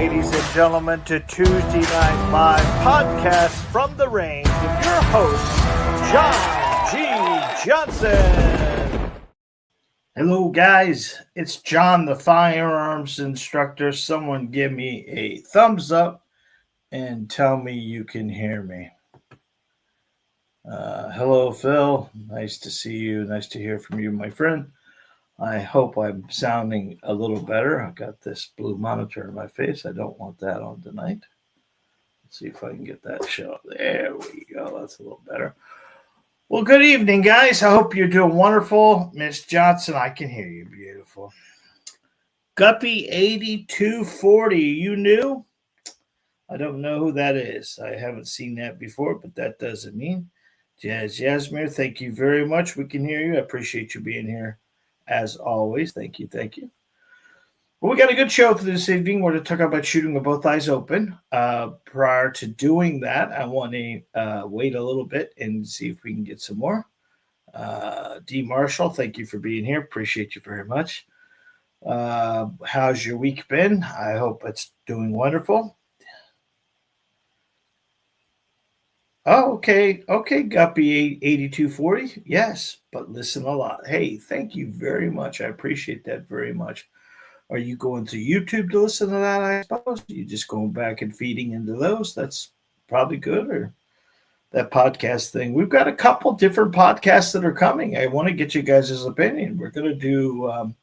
ladies and gentlemen, to Tuesday Night Live podcast from the range with your host, John G. Johnson. Hello, guys. It's John, the firearms instructor. Someone give me a thumbs up and tell me you can hear me. Hello, Phil. Nice to see you. Nice to hear from you, my friend. I hope I'm sounding a little better. I've got this blue monitor in my face. I don't want that on tonight. Let's see if I can get that show. There we go. That's a little better. Well, good evening, guys. I hope you're doing wonderful. Miss Johnson, I can hear you. Beautiful. Guppy 8240. You new? I don't know who that is. I haven't seen that before, but that doesn't mean. Jazz Jasmine, thank you very much. We can hear you. I appreciate you being here. As always, thank you. Well, we got a good show for this evening. We're going to talk about shooting with both eyes open. Prior to doing that, I want to wait a little bit and see if we can get some more. D. Marshall, thank you for being here. Appreciate you very much. How's your week been? I hope it's doing wonderful. Oh, okay, Guppy 8240. Yes, but listen a lot. Hey, thank you very much. I appreciate that very much. Are you going to YouTube to listen to that, I suppose? Are you just going back and feeding into those? That's probably good. Or that podcast thing. We've got a couple different podcasts that are coming. I want to get you guys' opinion. We're going to do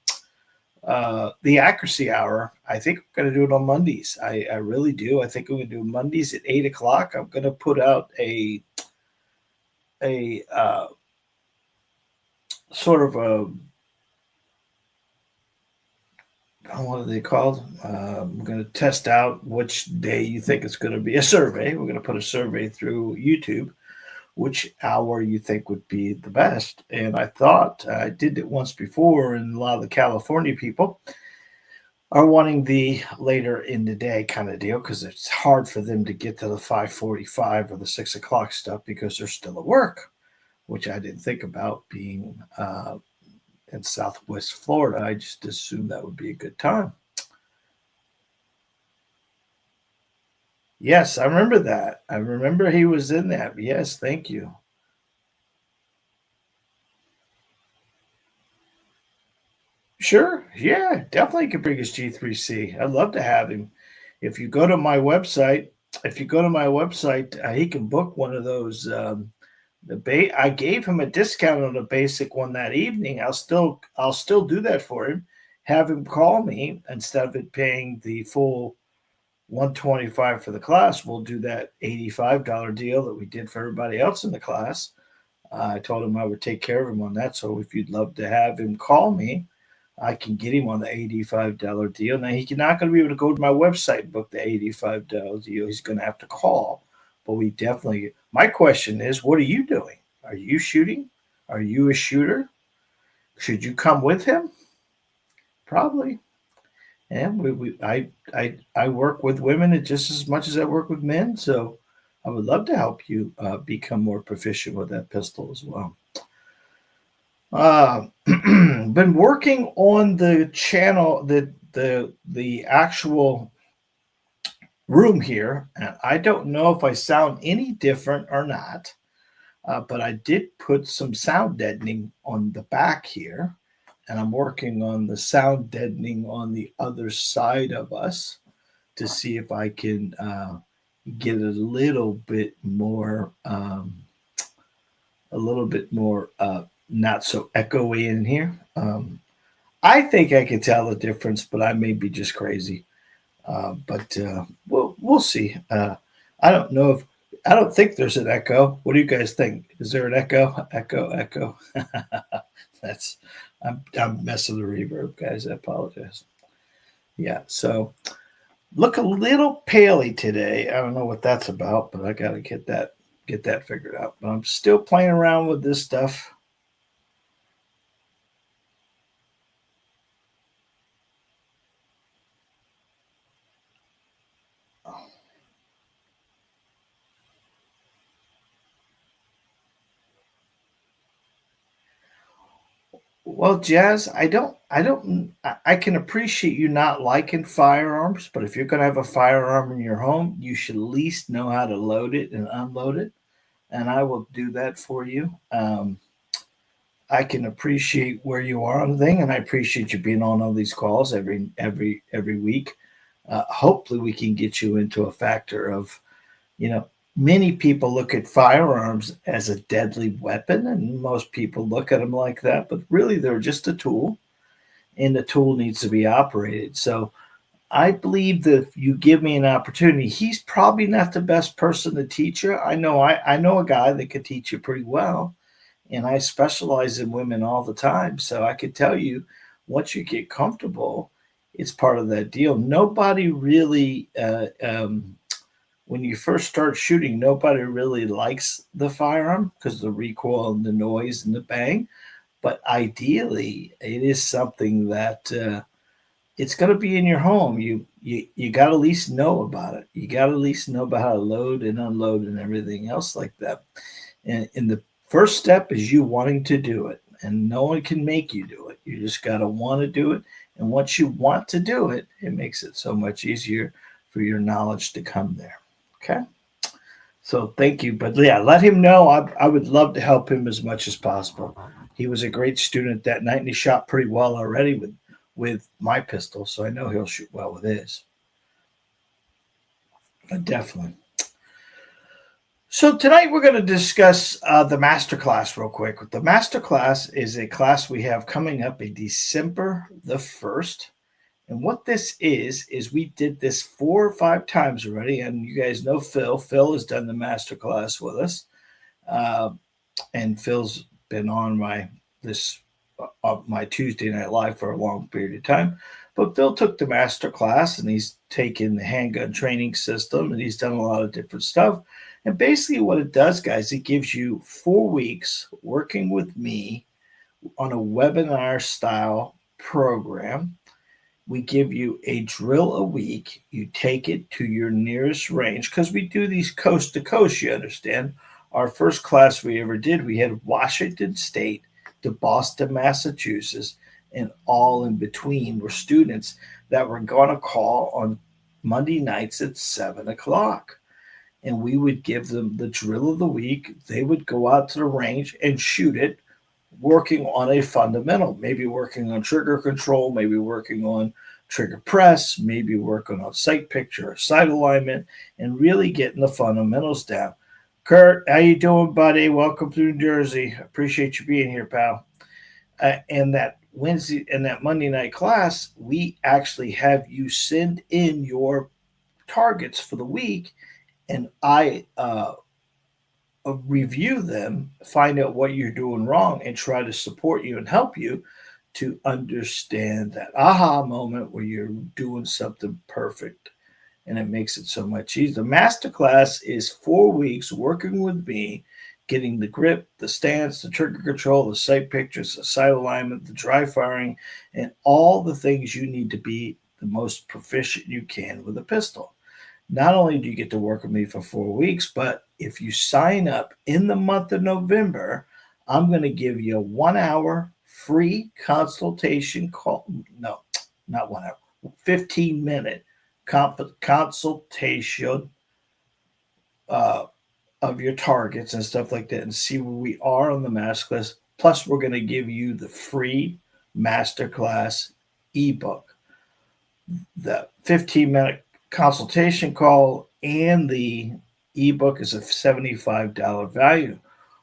the Accuracy Hour. I think we're going to do it on Mondays. I really do. I think we're going to do Mondays at 8 o'clock. I'm going to put out a sort of a, what are they called? We're going to test out which day you think it's going to be. A survey. We're going to put a survey through YouTube, which hour you think would be the best. And I thought I did it once before, and a lot of the California people are wanting the later in the day kind of deal because it's hard for them to get to the 5:45 or the 6 o'clock stuff because they're still at work, which I didn't think about being in Southwest Florida. I just assumed that would be a good time. Yes, I remember that. I remember he was in that. Yes, thank you. Sure. Yeah, definitely could bring his G3C. I'd love to have him. If you go to my website, he can book one of those. I gave him a discount on a basic one that evening. I'll still do that for him. Have him call me instead of it paying the full 125 for the class. We'll do that $85 deal that we did for everybody else in the class. I told him I would take care of him on that. So if you'd love to have him call me, I can get him on the $85 deal. Now, he's not going to be able to go to my website and book the $85 deal. He's going to have to call. But we definitely, my question is, what are you doing? Are you shooting? Are you a shooter? Should you come with him? Probably. And I work with women just as much as I work with men. So I would love to help you become more proficient with that pistol as well. Been working on the channel, the actual room here, and I don't know if I sound any different or not, but I did put some sound deadening on the back here, and I'm working on the sound deadening on the other side of us to see if I can get a little bit more not so echoey in here. I think I can tell the difference, but I may be just crazy. But we'll see. I don't know if I don't think there's an echo. What do you guys think? Is there an echo? Echo. That's I'm messing the reverb, guys. I apologize. Yeah. So look a little paley today. I don't know what that's about, but I got to get that figured out. But I'm still playing around with this stuff. Well, Jazz, I can appreciate you not liking firearms, but if you're going to have a firearm in your home, you should at least know how to load it and unload it. And I will do that for you. I can appreciate where you are on the thing, and I appreciate you being on all these calls every week. Hopefully, we can get you into a factor of, you know, many people look at firearms as a deadly weapon, and most people look at them like that, but really they're just a tool, and the tool needs to be operated. So I believe that if you give me an opportunity, he's probably not the best person to teach you. I know a guy that could teach you pretty well, and I specialize in women all the time. So I could tell you, once you get comfortable, it's part of that deal. Nobody really, when you first start shooting, nobody really likes the firearm because the recoil and the noise and the bang. But ideally, it is something that it's going to be in your home. You got to at least know about it. You got to at least know about how to load and unload and everything else like that. And the first step is you wanting to do it, and no one can make you do it. You just got to want to do it. And once you want to do it, it makes it so much easier for your knowledge to come there. Okay. So thank you. But yeah, let him know. I would love to help him as much as possible. He was a great student that night, and he shot pretty well already with my pistol, so I know he'll shoot well with his. But definitely. So tonight we're going to discuss the master class real quick. The master class is a class we have coming up in December the 1st. And what this is we did this 4 or 5 times already. And you guys know Phil. Phil has done the master class with us. Uh, and Phil's been on my Tuesday Night Live for a long period of time. But Phil took the master class and he's taken the handgun training system and he's done a lot of different stuff. And basically, what it does, guys, it gives you 4 weeks working with me on a webinar style program. We give you a drill a week. You take it to your nearest range because we do these coast to coast, you understand. Our first class we ever did, we had Washington State to Boston, Massachusetts, and all in between were students that were going to call on Monday nights at 7 o'clock. And we would give them the drill of the week. They would go out to the range and shoot it, working on a fundamental, maybe working on trigger control, maybe working on trigger press, maybe working on sight picture or sight alignment, and really getting the fundamentals down. Kurt, how you doing, buddy? Welcome to New Jersey. Appreciate you being here, pal. And that Wednesday and that Monday night class, we actually have you send in your targets for the week, and I review them, find out what you're doing wrong, and try to support you and help you to understand that aha moment where you're doing something perfect. And it makes it so much easier. The masterclass is 4 weeks working with me, getting the grip, the stance, the trigger control, the sight pictures, the sight alignment, the dry firing, and all the things you need to be the most proficient you can with a pistol. Not only do you get to work with me for 4 weeks, but if you sign up in the month of November, I'm going to give you a 1 hour free consultation call. No, not 1 hour, 15-minute consultation uh, of your targets and stuff like that and see where we are on the masterclass. Plus, we're going to give you the free masterclass ebook. The 15-minute consultation call and the ebook is a $75 value.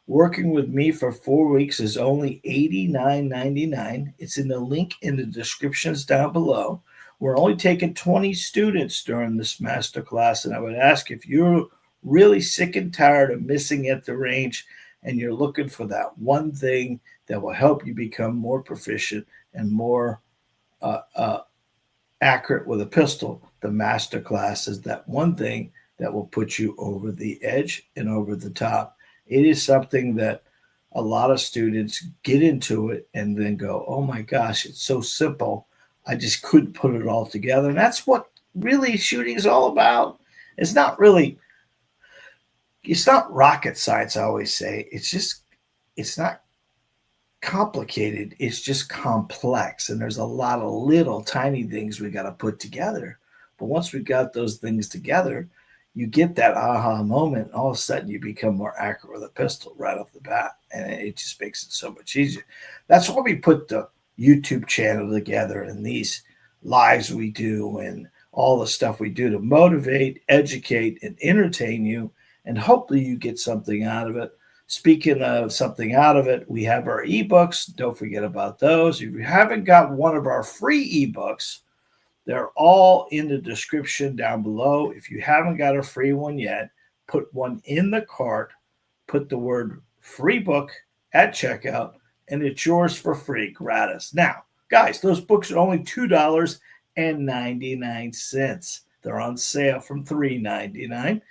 Working with me for 4 weeks is only $89.99. It's in the link in the descriptions down below. We're only taking 20 students during this master class, and I would ask if you're really sick and tired of missing at the range and you're looking for that one thing that will help you become more proficient and more uh, uh, accurate with a pistol, the master class is that one thing that will put you over the edge and over the top. It is something that a lot of students get into it and then go, oh my gosh, it's so simple. I just couldn't put it all together. And that's what really shooting is all about. It's not really, it's not rocket science, I always say. It's not complicated. It's just complex. And there's a lot of little tiny things we got to put together. But once we got those things together, you get that aha moment. All of a sudden, you become more accurate with a pistol right off the bat. And it just makes it so much easier. That's why we put the YouTube channel together and these lives we do and all the stuff we do to motivate, educate, and entertain you. And hopefully, you get something out of it. Speaking of something out of it, we have our ebooks. Don't forget about those. If you haven't got one of our free ebooks, they're all in the description down below. If you haven't got a free one yet, put one in the cart, put the word free book at checkout, and it's yours for free, gratis. Now, guys, those books are only $2.99. They're on sale from $3.99.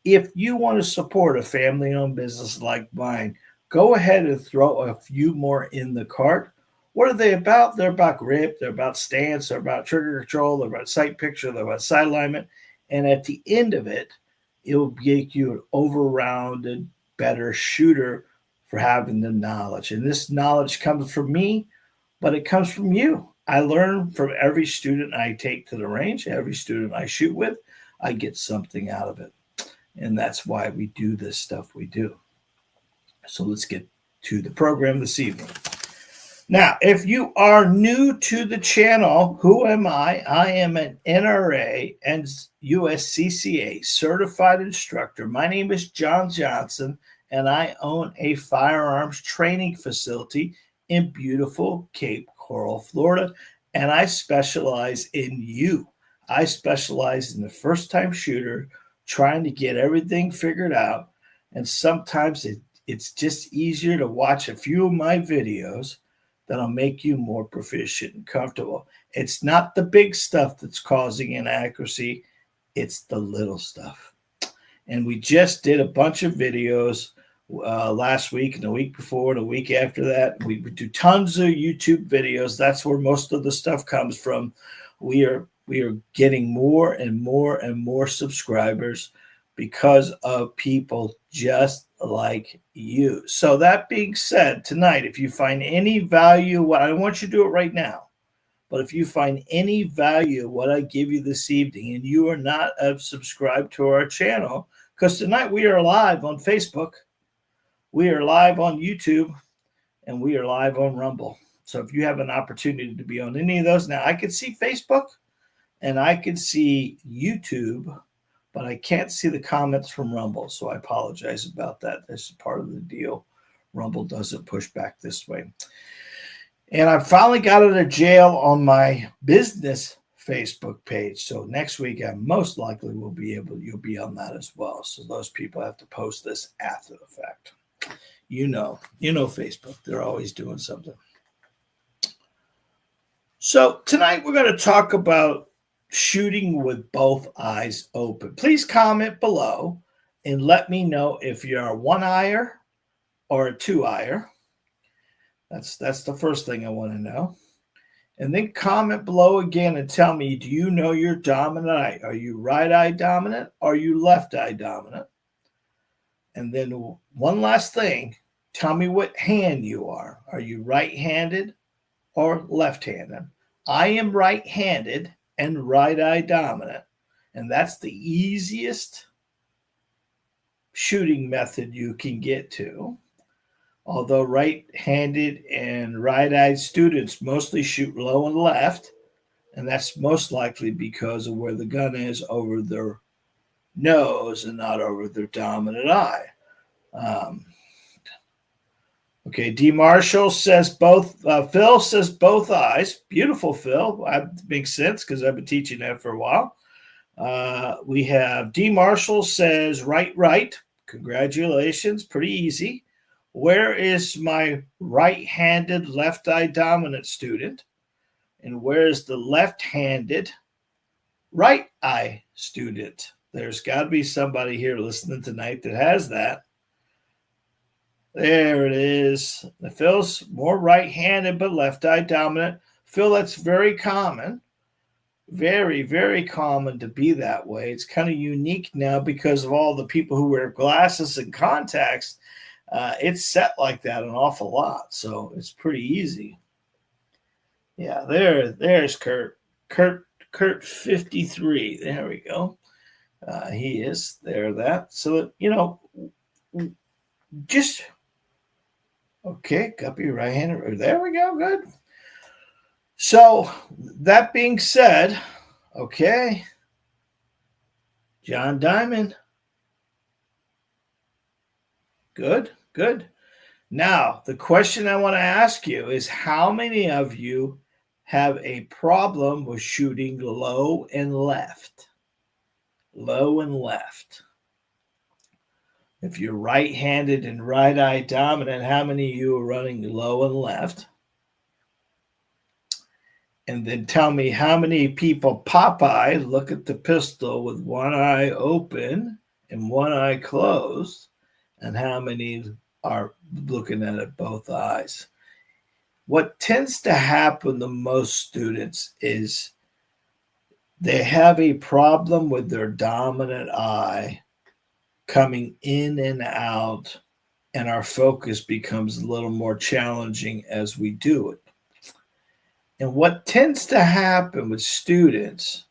If you want to support a family-owned business like mine, go ahead and throw a few more in the cart. What are they about? They're about grip, they're about stance, they're about trigger control, they're about sight picture, they're about sight alignment. And at the end of it, it'll make you an over-rounded, better shooter for having the knowledge. And this knowledge comes from me, but it comes from you. I learn from every student I take to the range, every student I shoot with. I get something out of it. And that's why we do this stuff we do. So let's get to the program this evening. Now, if you are new to the channel, who am I? I am an NRA and USCCA certified instructor. My name is John Johnson, and I own a firearms training facility in beautiful Cape Coral, Florida. And I specialize in you. I specialize in the first-time shooter, trying to get everything figured out. And sometimes it's just easier to watch a few of my videos that'll make you more proficient and comfortable. It's not the big stuff that's causing inaccuracy. It's the little stuff. And we just did a bunch of videos last week and the week before and the week after that. We do tons of YouTube videos. That's where most of the stuff comes from. We are getting more and more and more subscribers because of people just like you. So that being said, tonight, if you find any value, I don't want you to do it right now, but if you find any value what I give you this evening and you are not subscribed to our channel, because tonight we are live on Facebook, we are live on YouTube, and we are live on Rumble. So if you have an opportunity to be on any of those, now I can see Facebook, and I can see YouTube, but I can't see the comments from Rumble. So I apologize about that. That's part of the deal. Rumble doesn't push back this way. And I finally got out of jail on my business Facebook page. So next week, I most likely will be you'll be on that as well. So those people have to post this after the fact. You know Facebook. They're always doing something. So tonight we're going to talk about shooting with both eyes open. Please comment below and let me know if you're a one-eyer or a two-eyer. That's the first thing I want to know. And then comment below again and tell me, do you know your dominant eye? Are you right-eye dominant? Or are you left-eye dominant? And then one last thing, tell me what hand you are. Are you right-handed or left-handed? I am right-handed and right-eye dominant, and that's the easiest shooting method you can get to. Although right-handed and right-eyed students mostly shoot low and left, and that's most likely because of where the gun is over their nose and not over their dominant eye. Okay, D. Marshall says both. Phil says both eyes. Beautiful, Phil. That makes sense because I've been teaching that for a while. We have D. Marshall says right. Congratulations. Pretty easy. Where is my right-handed, left-eye dominant student? And where is the left-handed, right-eye student? There's got to be somebody here listening tonight that has that. There it is. Phil's more right-handed, but left-eye dominant. Phil, that's very common. Very, very common to be that way. It's kind of unique now because of all the people who wear glasses and contacts. It's set like that an awful lot, so it's pretty easy. Yeah, there's Kurt. Kurt 53. There we go. He is there. That so just okay. Guppy right hander. There we go. Good. So that being said, okay, John Diamond. Good, good. Now, the question I want to ask you is how many of you have a problem with shooting low and left? Low and left. If you're right-handed and right-eye dominant, how many of you are running low and left? And then tell me how many people Popeye look at the pistol with one eye open and one eye closed, and how many are looking at it both eyes. What tends to happen to most students is they have a problem with their dominant eye coming in and out, and our focus becomes a little more challenging as we do it. And what tends to happen with students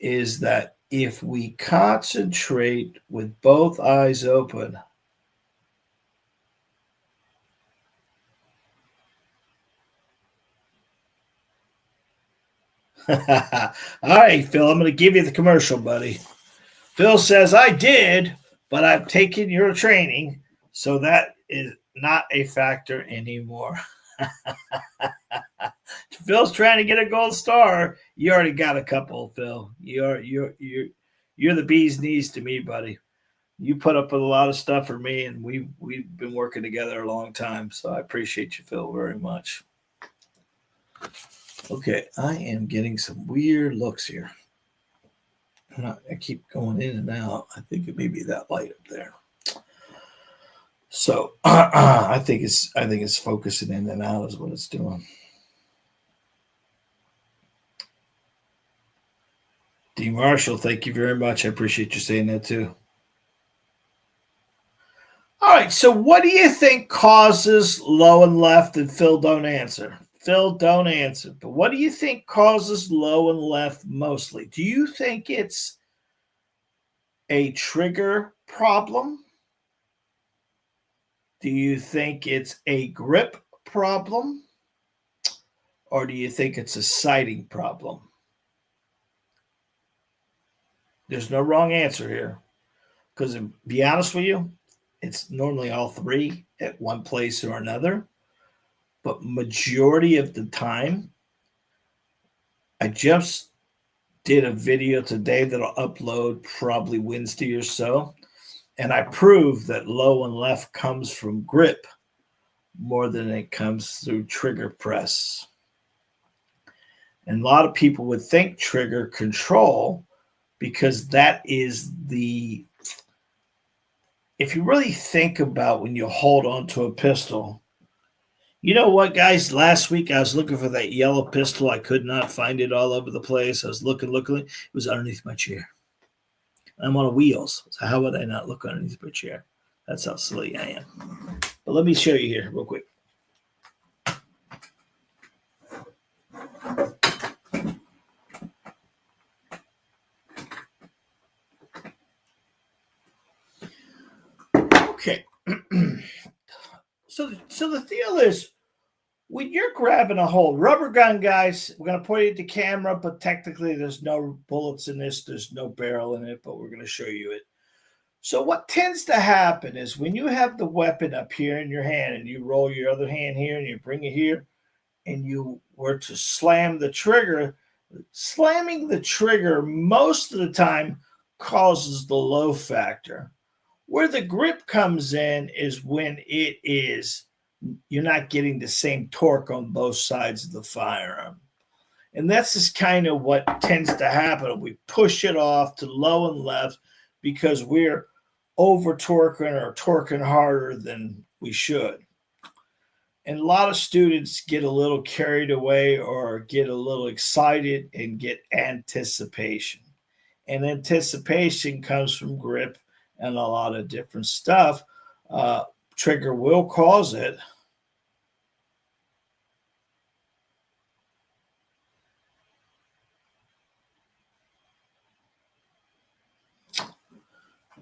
is that if we concentrate with both eyes open, all right, Phil, I'm going to give you the commercial, buddy. Phil says, I did, but I've taken your training, so that is not a factor anymore. Phil's trying to get a gold star. You already got a couple, Phil. You're the bee's knees to me, buddy. You put up with a lot of stuff for me, and we've been working together a long time. So I appreciate you, Phil, very much. Okay, I am getting some weird looks here. I keep going in and out. I think it may be that light up there. So I think it's focusing in and out is what it's doing. D. Marshall, thank you very much. I appreciate you saying that too. All right, so what do you think causes low and left? And Phil, don't answer. Phil, don't answer. But what do you think causes low and left mostly? Do you think it's a trigger problem? Do you think it's a grip problem? Or do you think it's a sighting problem? There's no wrong answer here. Because to be honest with you, it's normally all three at one place or another. But majority of the time, I just did a video today that'll upload probably Wednesday or so. And I proved that low and left comes from grip more than it comes through trigger press. And a lot of people would think trigger control because that is the, if you really think about when you hold on to a pistol, you know what, guys? Last week I was looking for that yellow pistol. I could not find it all over the place. I was looking. It was underneath my chair. I'm on wheels. So how would I not look underneath my chair? That's how silly I am. But let me show you here real quick. Okay. So the deal is, when you're grabbing a whole rubber gun, guys, we're going to point it at the camera, but technically there's no bullets in this. There's no barrel in it, but we're going to show you it. So what tends to happen is when you have the weapon up here in your hand and you roll your other hand here and you bring it here and you were to slam the trigger, slamming the trigger most of the time causes the low factor. Where the grip comes in is when you're not getting the same torque on both sides of the firearm. And that's just kind of what tends to happen. We push it off to low and left because we're over torquing or torquing harder than we should. And a lot of students get a little carried away or get a little excited and get anticipation. And anticipation comes from grip and a lot of different stuff. trigger will cause it.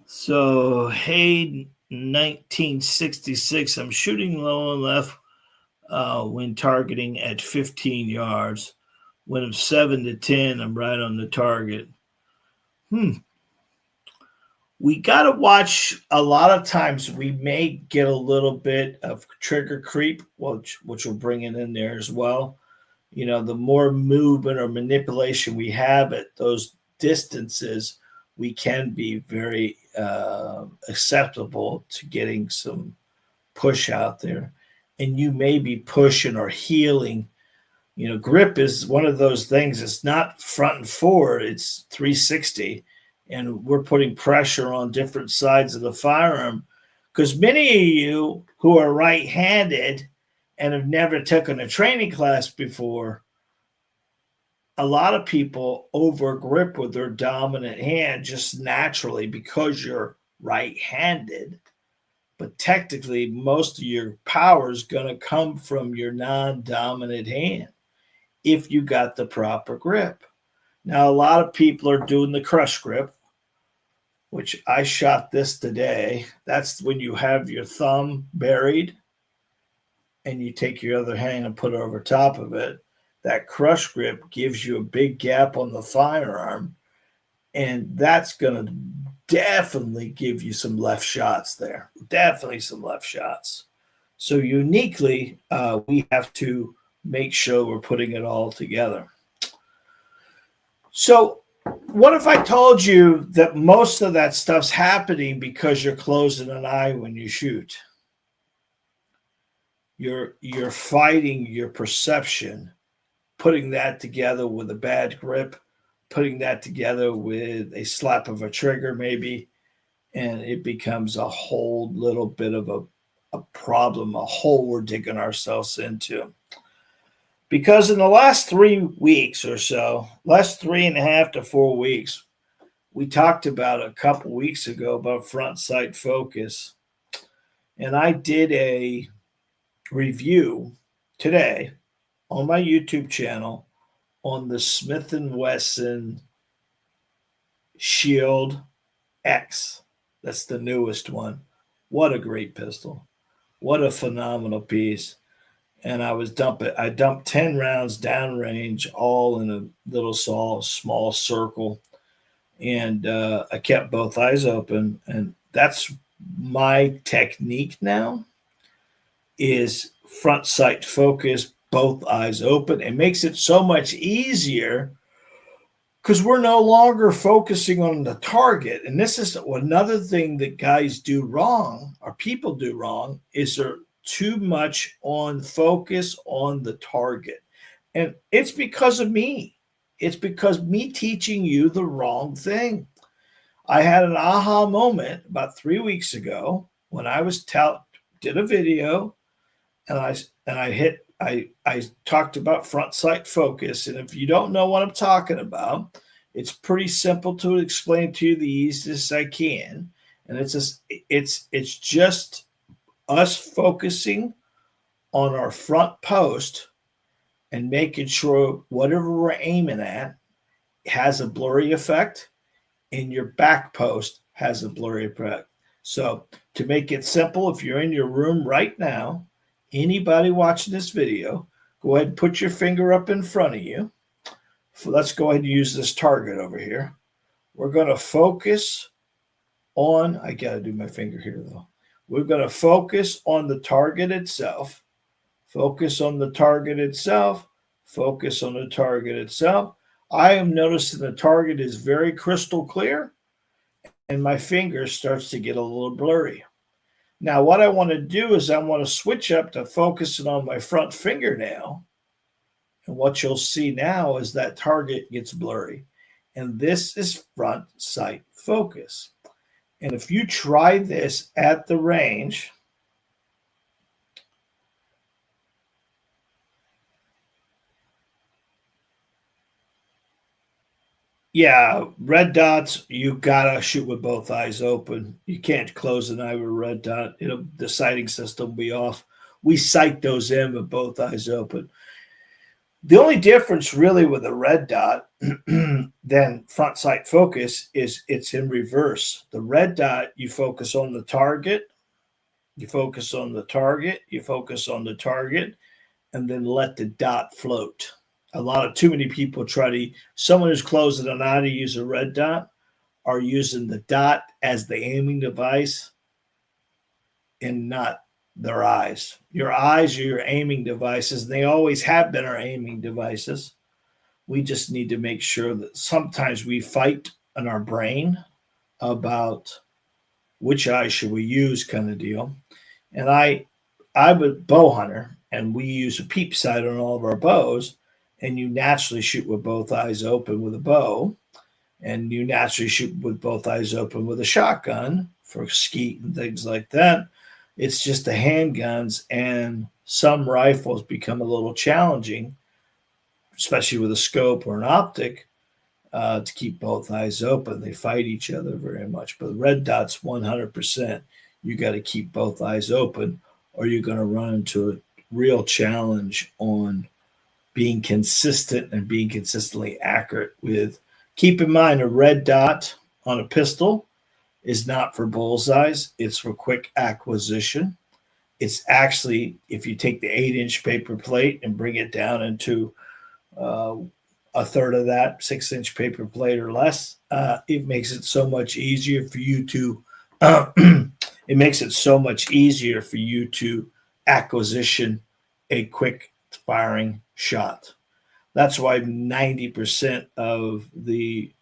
So, hey, 1966, I'm shooting low and left when targeting at 15 yards. When I'm 7 to 10, I'm right on the target. We got to watch. A lot of times we may get a little bit of trigger creep, which will bring it in there as well. You know, the more movement or manipulation we have at those distances, we can be very acceptable to getting some push out there. And you may be pushing or healing. You know, grip is one of those things. It's not front and forward, it's 360. And we're putting pressure on different sides of the firearm because many of you who are right handed and have never taken a training class before, a lot of people over grip with their dominant hand just naturally because you're right handed. But technically, most of your power is going to come from your non dominant hand if you got the proper grip. Now, a lot of people are doing the crush grip, which I shot this today. That's when you have your thumb buried and you take your other hand and put it over top of it. That crush grip gives you a big gap on the firearm, and that's going to definitely give you some left shots there. Definitely some left shots. So uniquely, we have to make sure we're putting it all together. So what if I told you that most of that stuff's happening because you're closing an eye when you shoot? You're fighting your perception, putting that together with a bad grip, putting that together with a slap of a trigger maybe, and it becomes a whole little bit of a problem, a hole we're digging ourselves into. Because in the last 3 weeks or so, last 3.5 to 4 weeks, we talked about a couple weeks ago about front sight focus. And I did a review today on my YouTube channel on the Smith & Wesson Shield X. That's the newest one. What a great pistol. What a phenomenal piece. And I dumped 10 rounds downrange, all in a little small circle. And I kept both eyes open. And that's my technique now, is front sight focus, both eyes open. It makes it so much easier because we're no longer focusing on the target. And this is another thing that guys do wrong, or people do wrong, is they're too much on focus on the target. And it's because of me. It's because me teaching you the wrong thing. I had an aha moment about 3 weeks ago when I did a video, and I talked about front sight focus. And if you don't know what I'm talking about, it's pretty simple to explain to you the easiest I can. And it's just us focusing on our front post and making sure whatever we're aiming at has a blurry effect, and your back post has a blurry effect. So to make it simple, if you're in your room right now, anybody watching this video, go ahead and put your finger up in front of you. Let's go ahead and use this target over here. We're going to focus on, I got to do my finger here though. We're going to focus on the target itself. Focus on the target itself. Focus on the target itself. I am noticing the target is very crystal clear, and my finger starts to get a little blurry. Now, what I want to do is I want to switch up to focusing on my front fingernail. And what you'll see now is that target gets blurry. And this is front sight focus. And if you try this at the range, Yeah, red dots, you gotta shoot with both eyes open. You can't close an eye with a red dot. The sighting system will be off. We sight those in with both eyes open. The only difference really with a red dot than front sight focus is it's in reverse. The red dot, you focus on the target, you focus on the target, you focus on the target, and then let the dot float. Too many people someone who's closing an eye to use a red dot are using the dot as the aiming device and not their eyes. Your eyes are your aiming devices, and they always have been our aiming devices. We just need to make sure that sometimes we fight in our brain about which eye should we use, kind of deal. And I'm a bow hunter, and we use a peep sight on all of our bows, and you naturally shoot with both eyes open with a bow, and you naturally shoot with both eyes open with a shotgun for skeet and things like that. It's just the handguns and some rifles become a little challenging, especially with a scope or an optic, to keep both eyes open. They fight each other very much. But red dots, 100%, you got to keep both eyes open, or you're going to run into a real challenge on being consistent and being consistently accurate with. Keep in mind, a red dot on a pistol is not for bullseyes. It's for quick acquisition. It's actually, if you take the 8-inch paper plate and bring it down into a third of that, 6-inch paper plate or less, it makes it so much easier for you to it makes it so much easier for you to acquisition a quick firing shot. That's why 90% of the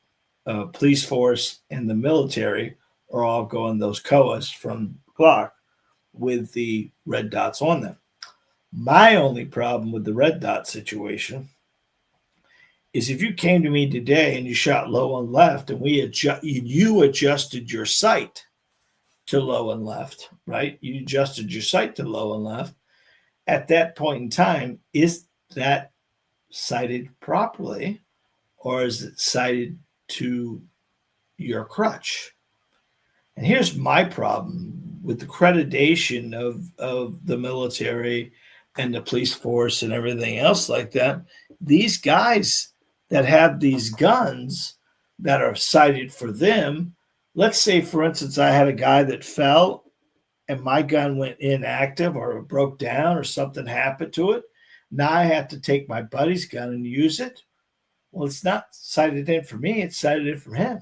police force and the military are all going those Koas from Glock with the red dots on them. My only problem with the red dot situation is if you came to me today and you shot low and left, and you adjusted your sight to low and left, right? You adjusted your sight to low and left. At that point in time, is that sighted properly, or is it sighted to your crutch? And here's my problem with the accreditation of the military and the police force and everything else like that. These guys that have these guns that are sighted for them, let's say, for instance, I had a guy that fell and my gun went inactive or broke down or something happened to it. Now I have to take my buddy's gun and use it. Well, it's not sighted in for me, it's sighted in for him.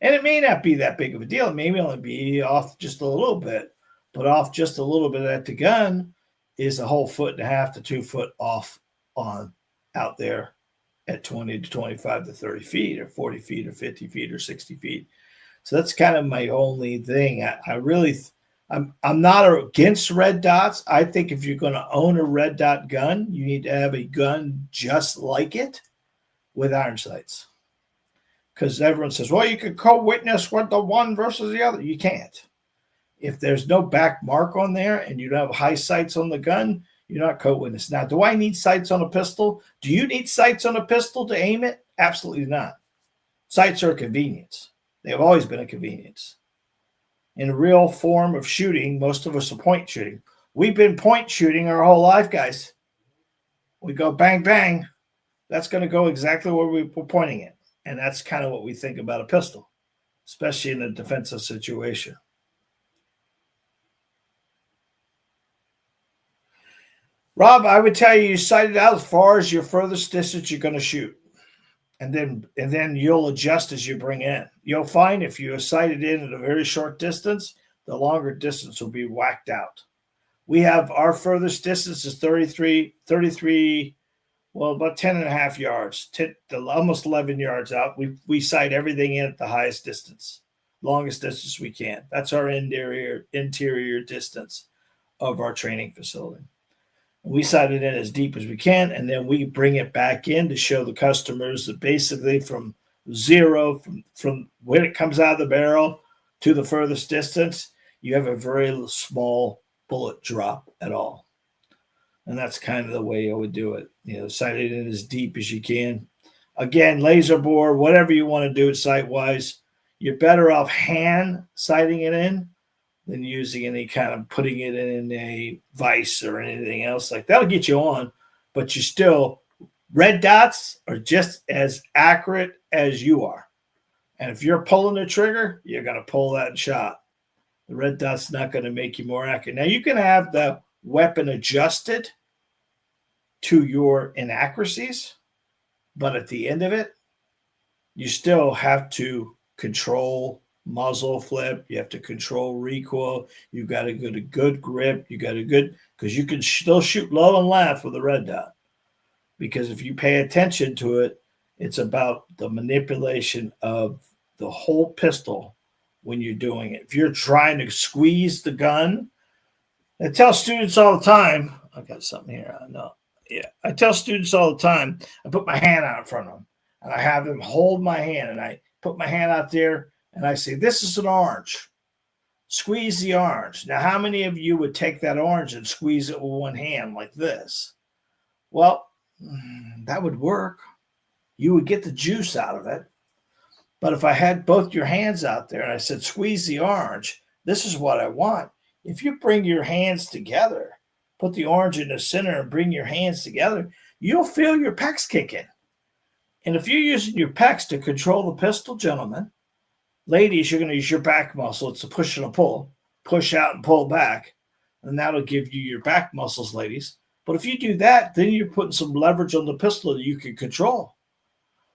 And it may not be that big of a deal. It may only be off just a little bit, but off just a little bit at the gun is a whole 1.5 to 2 foot off on out there at 20 to 25 to 30 feet or 40 feet or 50 feet or 60 feet. So that's kind of my only thing. I'm not against red dots. I think if you're going to own a red dot gun, you need to have a gun just like it with iron sights. Because everyone says, well, you could co-witness with the one versus the other. You can't. If there's no back mark on there and you don't have high sights on the gun, you're not co-witness. Now, do I need sights on a pistol? Do you need sights on a pistol to aim it? Absolutely not. Sights are a convenience. They have always been a convenience. In a real form of shooting, most of us are point shooting. We've been point shooting our whole life, guys. We go bang, bang. That's going to go exactly where we're pointing it. And that's kind of what we think about a pistol, especially in a defensive situation. Rob, I would tell you sight it out as far as your furthest distance you're going to shoot. And then you'll adjust as you bring in. You'll find if you sight it in at a very short distance, the longer distance will be whacked out. We have our furthest distance is 33, well, about 10 and a half yards, almost 11 yards out. We sight everything in at the highest distance, longest distance we can. That's our interior distance of our training facility. We sight it in as deep as we can, and then we bring it back in to show the customers that basically from zero, from when it comes out of the barrel to the furthest distance, you have a very small bullet drop at all. And that's kind of the way I would do it. Sight it in as deep as you can. Again, laser bore, whatever you want to do it sight wise, you're better off hand sighting it in than using any kind of putting it in a vise or anything else. Like that'll get you on, but you still, red dots are just as accurate as you are. And if you're pulling the trigger, you're going to pull that shot. The red dot's not going to make you more accurate. Now, you can have the weapon adjusted to your inaccuracies, but at the end of it, you still have to control muzzle flip. You have to control recoil. You've got to get a good grip. You got a good, because you can still shoot low and left with a red dot. Because if you pay attention to it, it's about the manipulation of the whole pistol when you're doing it. If you're trying to squeeze the gun, I tell students all the time, I got something here. I know. Yeah. I tell students all the time, I put my hand out in front of them and I have them hold my hand and I put my hand out there and I say, this is an orange. Squeeze the orange. Now, how many of you would take that orange and squeeze it with one hand like this? Well, that would work. You would get the juice out of it. But if I had both your hands out there and I said, squeeze the orange, this is what I want. If you bring your hands together, put the orange in the center and bring your hands together, you'll feel your pecs kicking. And if you're using your pecs to control the pistol, gentlemen, ladies, you're going to use your back muscle. It's a push and a pull. Push out and pull back. And that'll give you your back muscles, ladies. But if you do that, then you're putting some leverage on the pistol that you can control.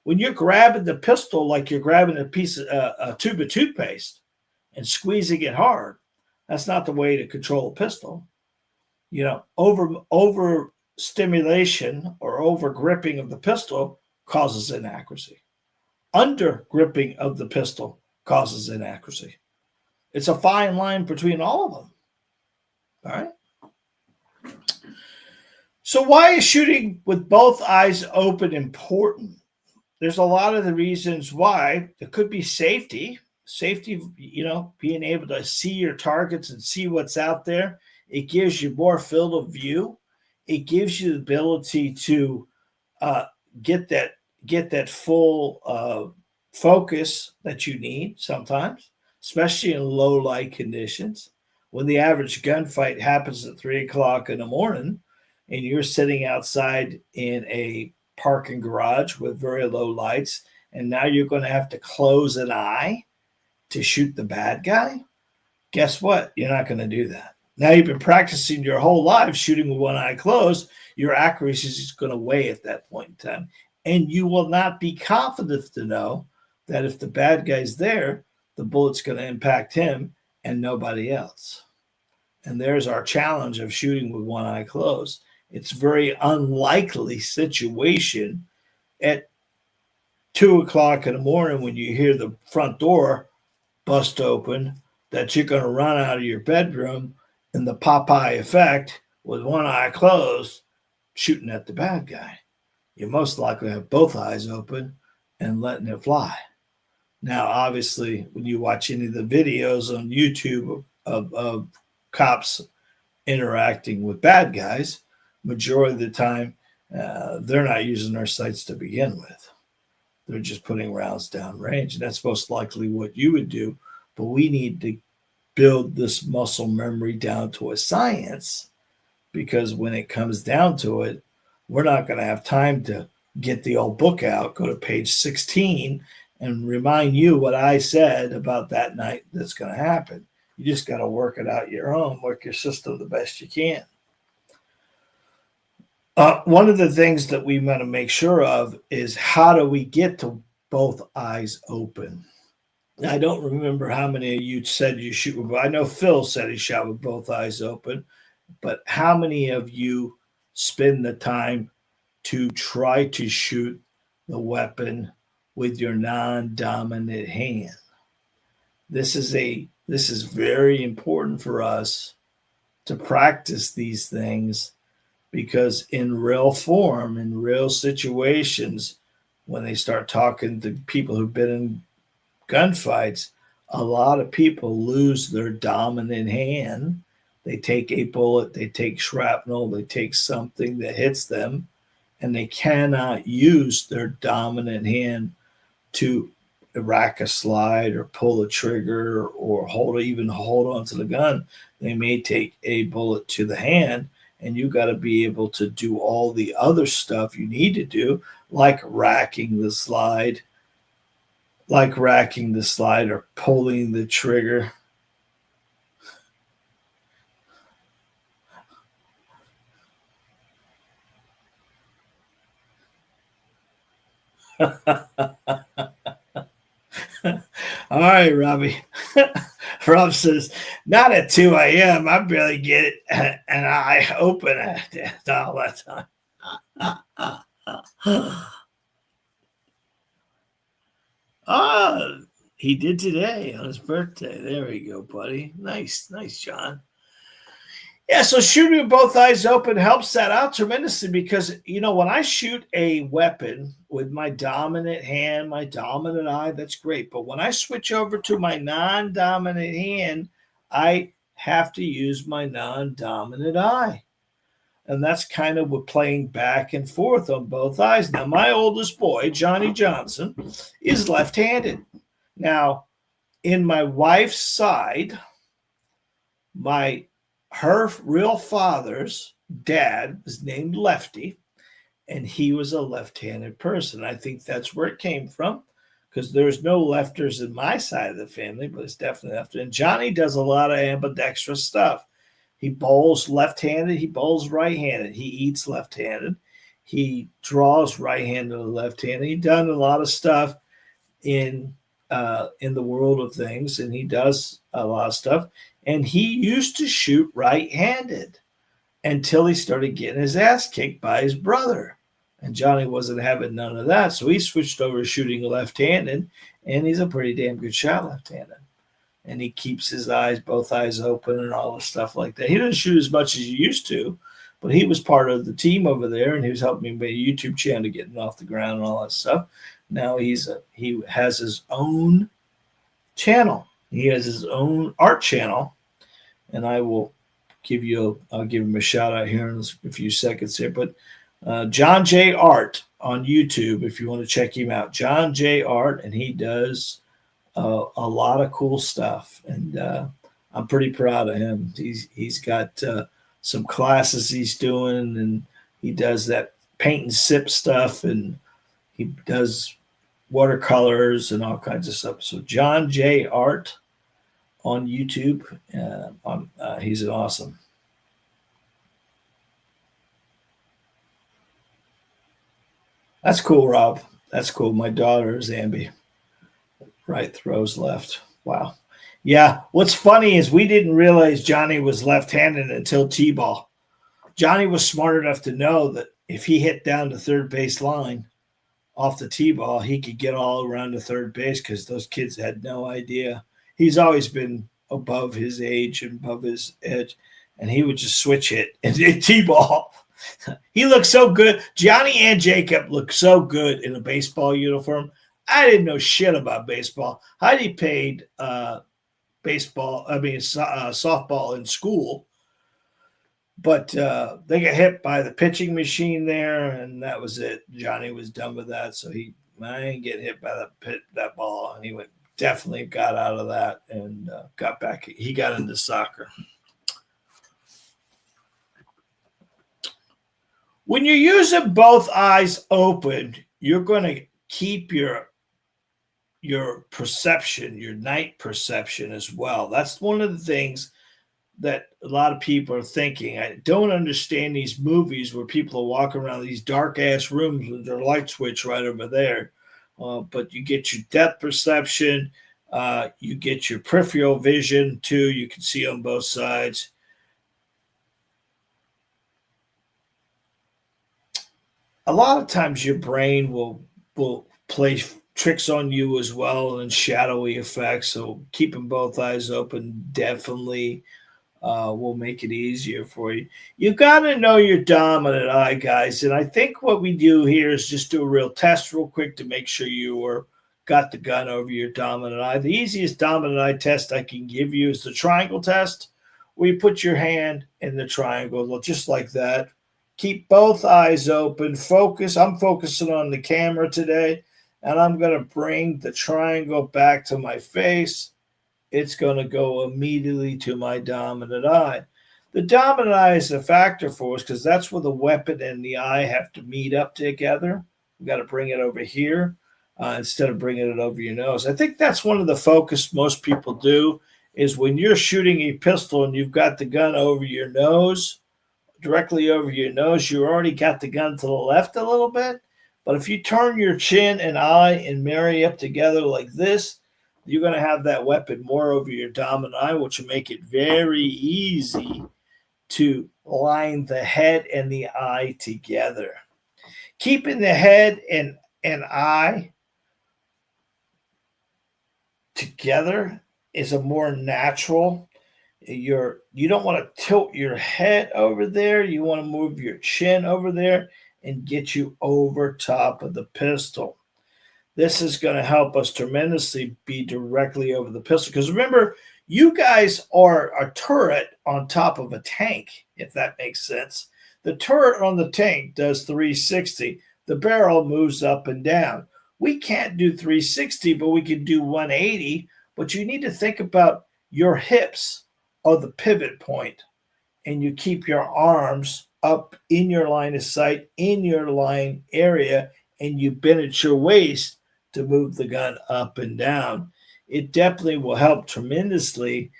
When you're grabbing the pistol like you're grabbing a piece of a tube of toothpaste and squeezing it hard, that's not the way to control a pistol. You know, over stimulation or over gripping of the pistol causes inaccuracy. Under gripping of the pistol causes inaccuracy. It's a fine line between all of them. All right. So why is shooting with both eyes open important? There's a lot of the reasons why. There could be safety, you know, being able to see your targets and see what's out there. It gives you more field of view. It gives you the ability to get that full focus that you need sometimes, especially in low light conditions. When the average gunfight happens at 3 o'clock in the morning and you're sitting outside in a parking garage with very low lights, and now you're going to have to close an eye to shoot the bad guy, guess what? You're not going to do that. Now you've been practicing your whole life shooting with one eye closed. Your accuracy is going to weigh at that point in time. And you will not be confident to know that if the bad guy's there, the bullet's going to impact him and nobody else. And there's our challenge of shooting with one eye closed. It's a very unlikely situation at 2 o'clock in the morning when you hear the front door bust open that you're going to run out of your bedroom in the Popeye effect with one eye closed shooting at the bad guy. You most likely have both eyes open and letting it fly. Now, obviously, when you watch any of the videos on YouTube of cops interacting with bad guys, majority of the time, they're not using their sights to begin with. They're just putting rounds down range. And that's most likely what you would do. But we need to build this muscle memory down to a science, because when it comes down to it, we're not going to have time to get the old book out, go to page 16, and remind you what I said about that night that's going to happen. You just got to work it out your own, work your system the best you can. One of the things that we want to make sure of is how do we get to both eyes open? I don't remember how many of you said you shoot with, I know Phil said he shot with both eyes open, but how many of you spend the time to try to shoot the weapon with your non-dominant hand? This is very important for us to practice these things, because in real form, in real situations, when they start talking to people who've been in gunfights, a lot of people lose their dominant hand. They take a bullet, they take shrapnel, they take something that hits them, and they cannot use their dominant hand to rack a slide or pull a trigger or hold on to the gun. They may take a bullet to the hand, and you got to be able to do all the other stuff you need to do, like racking the slide, or pulling the trigger. All right, Robbie. Rob says, not at 2 a.m. I barely get it, and I open it all that time. Ah, he did today on his birthday. There we go, buddy. Nice, John. Yeah, so shooting with both eyes open helps that out tremendously because, when I shoot a weapon with my dominant hand, my dominant eye, that's great. But when I switch over to my non dominant hand, I have to use my non dominant eye. And that's kind of what playing back and forth on both eyes. Now, my oldest boy, Johnny Johnson, is left handed. Now, in my wife's side, her real father's dad was named Lefty, and he was a left-handed person. I think that's where it came from because there's no lefters in my side of the family, but it's definitely left. And Johnny does a lot of ambidextrous stuff. He bowls left-handed. He bowls right-handed. He eats left-handed. He draws right-handed and left-handed. He's done a lot of stuff in the world of things, and he does a lot of stuff. And he used to shoot right-handed until he started getting his ass kicked by his brother. And Johnny wasn't having none of that. So he switched over to shooting left-handed, and he's a pretty damn good shot left-handed. And he keeps his both eyes open and all the stuff like that. He doesn't shoot as much as he used to, but he was part of the team over there, and he was helping me with a YouTube channel getting off the ground and all that stuff. Now he has his own channel. He has his own art channel, and I'll give him a shout out here in a few seconds here. But John J. Art on YouTube, if you want to check him out, John J. Art, and he does a lot of cool stuff, and I'm pretty proud of him. He's got some classes he's doing, and he does that paint and sip stuff, and he does watercolors and all kinds of stuff. So John J. Art on YouTube, he's awesome. That's cool, Rob. That's cool. My daughter is Ambi. Right throws left. Wow. Yeah. What's funny is we didn't realize Johnny was left-handed until T-ball. Johnny was smart enough to know that if he hit down the third base line off the T-ball, he could get all around to third base because those kids had no idea. He's always been above his age and above his edge, and he would just switch it and T-ball. He looked so good. Johnny and Jacob looked so good in a baseball uniform. I didn't know shit about baseball. Heidi played softball in school, but they got hit by the pitching machine there, and that was it. Johnny was done with that, so I ain't getting hit by that ball, and he definitely got out of that and got back. He got into soccer. When you're using both eyes open, you're going to keep your perception, your night perception as well. That's one of the things that a lot of people are thinking. I don't understand these movies where people are walking around these dark ass rooms with their light switch right over there. But you get your depth perception, you get your peripheral vision too. You can see on both sides. A lot of times your brain will play tricks on you as well and shadowy effects. So keeping both eyes open definitely will make it easier for you. You got to know your dominant eye, guys. And I think what we do here is just do a real test real quick to make sure you got the gun over your dominant eye. The easiest dominant eye test I can give you is the triangle test, where you put your hand in the triangle just like that. Keep both eyes open. Focus. I'm focusing on the camera today, and I'm going to bring the triangle back to my face. It's going to go immediately to my dominant eye. The dominant eye is a factor for us because that's where the weapon and the eye have to meet up together. We've got to bring it over here instead of bringing it over your nose. I think that's one of the focus most people do is when you're shooting a pistol and you've got the gun over your nose, directly over your nose, you already got the gun to the left a little bit. But if you turn your chin and eye and marry up together like this, you're going to have that weapon more over your dominant eye, which will make it very easy to line the head and the eye together. Keeping the head and eye together is a more natural. You don't want to tilt your head over there. You want to move your chin over there and get you over top of the pistol. This is going to help us tremendously be directly over the pistol. Because remember, you guys are a turret on top of a tank, if that makes sense. The turret on the tank does 360. The barrel moves up and down. We can't do 360, but we can do 180. But you need to think about your hips are the pivot point, and you keep your arms up in your line of sight, in your line area, and you bend at your waist to move the gun up and down. It definitely will help tremendously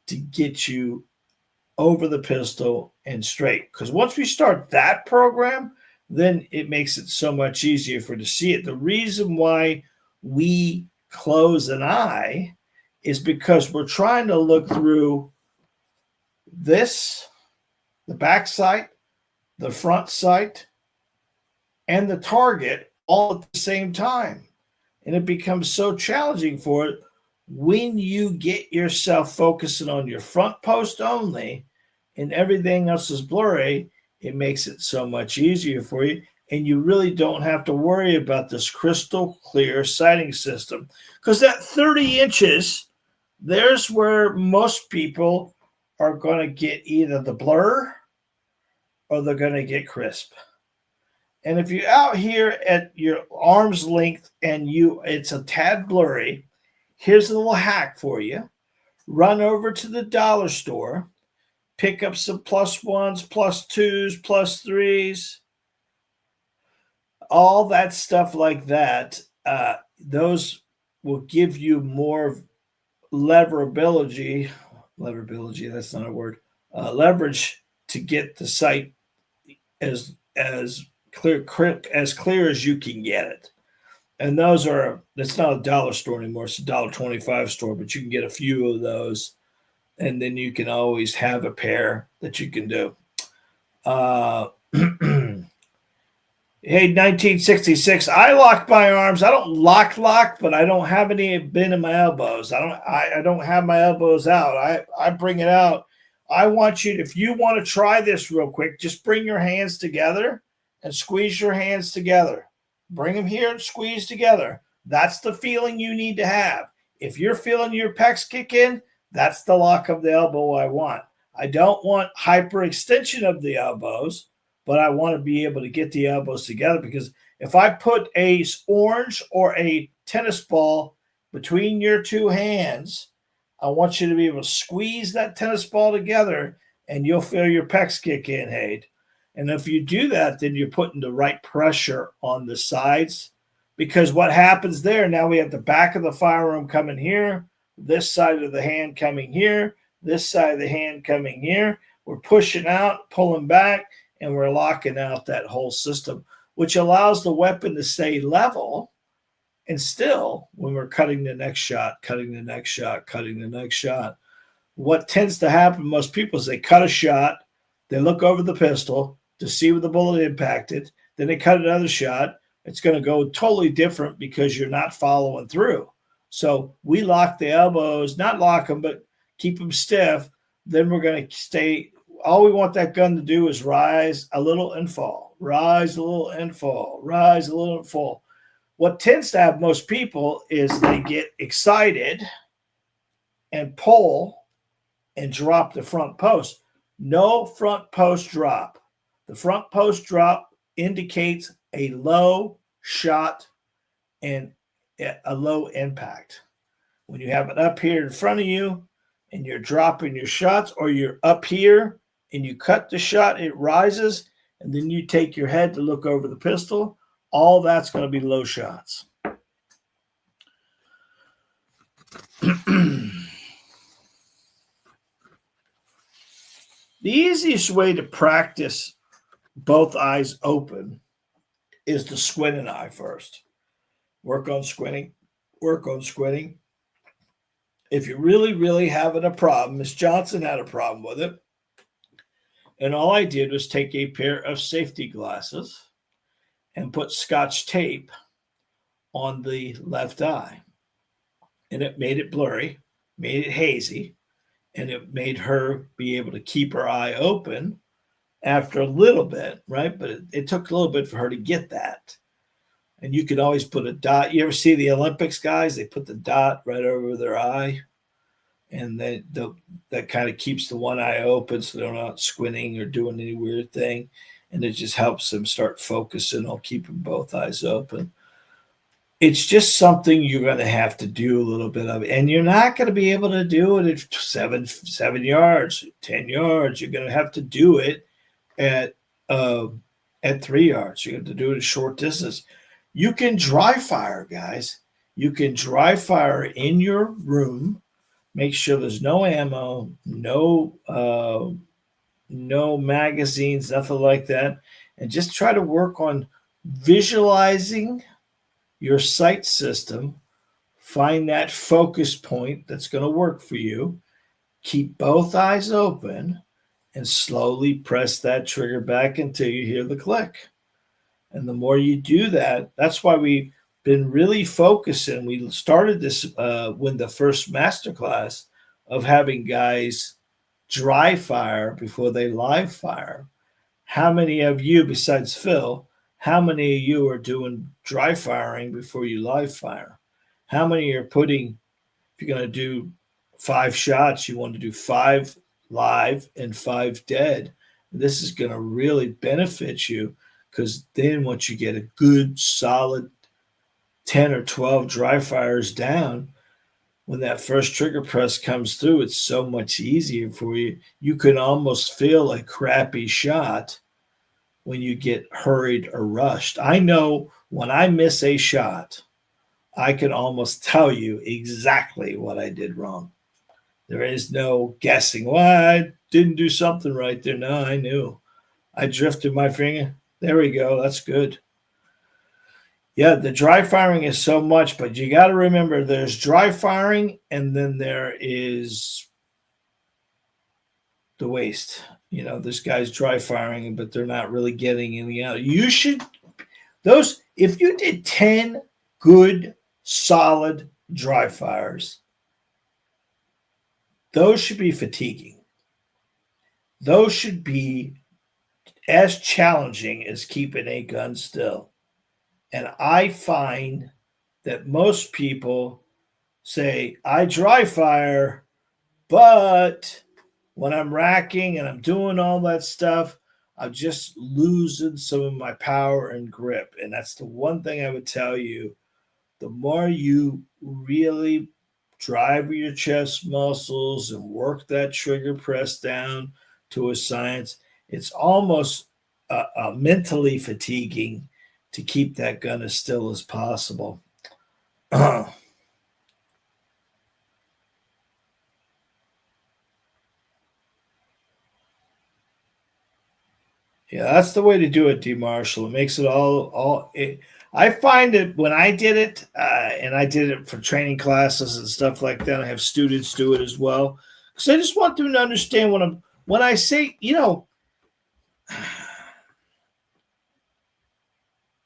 to get you over the pistol and straight. Because once we start that program, then it makes it so much easier for to see it. The reason why we close an eye is because we're trying to look through this, the back sight, the front sight, and the target all at the same time. And it becomes so challenging for it when you get yourself focusing on your front post only and everything else is blurry. It makes it so much easier for you. And you really don't have to worry about this crystal clear sighting system. Because that 30 inches, there's where most people are going to get either the blur or they're going to get crisp. And if you're out here at your arm's length and it's a tad blurry, here's a little hack for you. Run over to the dollar store, pick up some +1s, +2s, +3s, all that stuff like that. Those will give you more leverability, that's not a word, leverage to get the sight as clear as you can get it. And it's not a dollar store anymore, it's a $1.25 store, but you can get a few of those, and then you can always have a pair that you can do. Hey, 1966, I lock my arms. I don't lock, but I don't have any bend in my elbows. I don't have my elbows out. I bring it out. I want you, if you want to try this real quick, just bring your hands together and squeeze your hands together. Bring them here and squeeze together. That's the feeling you need to have. If you're feeling your pecs kick in, that's the lock of the elbow I want. I don't want hyperextension of the elbows, but I want to be able to get the elbows together, because if I put a orange or a tennis ball between your two hands, I want you to be able to squeeze that tennis ball together and you'll feel your pecs kick in, Hade. And if you do that, then you're putting the right pressure on the sides, because what happens there, now we have the back of the firearm coming here, this side of the hand coming here, this side of the hand coming here. We're pushing out, pulling back, and we're locking out that whole system, which allows the weapon to stay level. And still, when we're cutting the next shot, what tends to happen to most people is they cut a shot, they look over the pistol to see where the bullet impacted, then they cut another shot. It's going to go totally different because you're not following through. So we lock the elbows, not lock them, but keep them stiff. Then we're going to stay. All we want that gun to do is rise a little and fall, rise a little and fall, rise a little and fall. What tends to have most people is they get excited and pull and drop the front post. No front post drop. The front post drop indicates a low shot and a low impact. When you have it up here in front of you and you're dropping your shots, or you're up here and you cut the shot, it rises, and then you take your head to look over the pistol, all that's going to be low shots. The easiest way to practice both eyes open is to squint an eye first. Work on squinting. If you're really having a problem, Miss Johnson had a problem with it. And all I did was take a pair of safety glasses and put Scotch tape on the left eye. And it made it blurry, made it hazy, and it made her be able to keep her eye open after a little bit, right? But it took a little bit for her to get that. And you could always put a dot. You ever see the Olympics guys? They put the dot right over their eye, and that kind of keeps the one eye open so they're not squinting or doing any weird thing. And it just helps them start focusing on keeping both eyes open. It's just something you're going to have to do a little bit of. And you're not going to be able to do it at 7 yards, 10 yards. You're going to have to do it at 3 yards. You have to do it at short distance. You can dry fire, guys. You can dry fire in your room. Make sure there's no ammo, no magazines, nothing like that. And just try to work on visualizing your sight system. Find that focus point that's going to work for you. Keep both eyes open and slowly press that trigger back until you hear the click. And the more you do that, that's why we've been really focusing. We started this when the first masterclass of having guys dry fire before they live fire. How many of you, besides Phil, how many of you are doing dry firing before you live fire? How many are putting, if you're going to do 5 shots, you want to do 5 live and 5 dead? This is going to really benefit you, because then once you get a good solid 10 or 12 dry fires down, when that first trigger press comes through, it's so much easier for you. You can almost feel a crappy shot when you get hurried or rushed. I know when I miss a shot, I can almost tell you exactly what I did wrong. There is no guessing. Well, I didn't do something right there. No, I knew. I drifted my finger. There we go. That's good. Yeah, the dry firing is so much, but you got to remember there's dry firing and then there is the waste. You know, this guy's dry firing, but they're not really getting anything out. You should, if you did 10 good, solid dry fires, those should be fatiguing. Those should be as challenging as keeping a gun still. And I find that most people say, I dry fire, but when I'm racking and I'm doing all that stuff, I'm just losing some of my power and grip. And that's the one thing I would tell you. The more you really drive your chest muscles and work that trigger press down to a science, it's almost mentally fatiguing to keep that gun as still as possible. Yeah, that's the way to do it, D. Marshall. It makes it I find that when I did it, and I did it for training classes and stuff like that, I have students do it as well, because I just want them to understand when I say,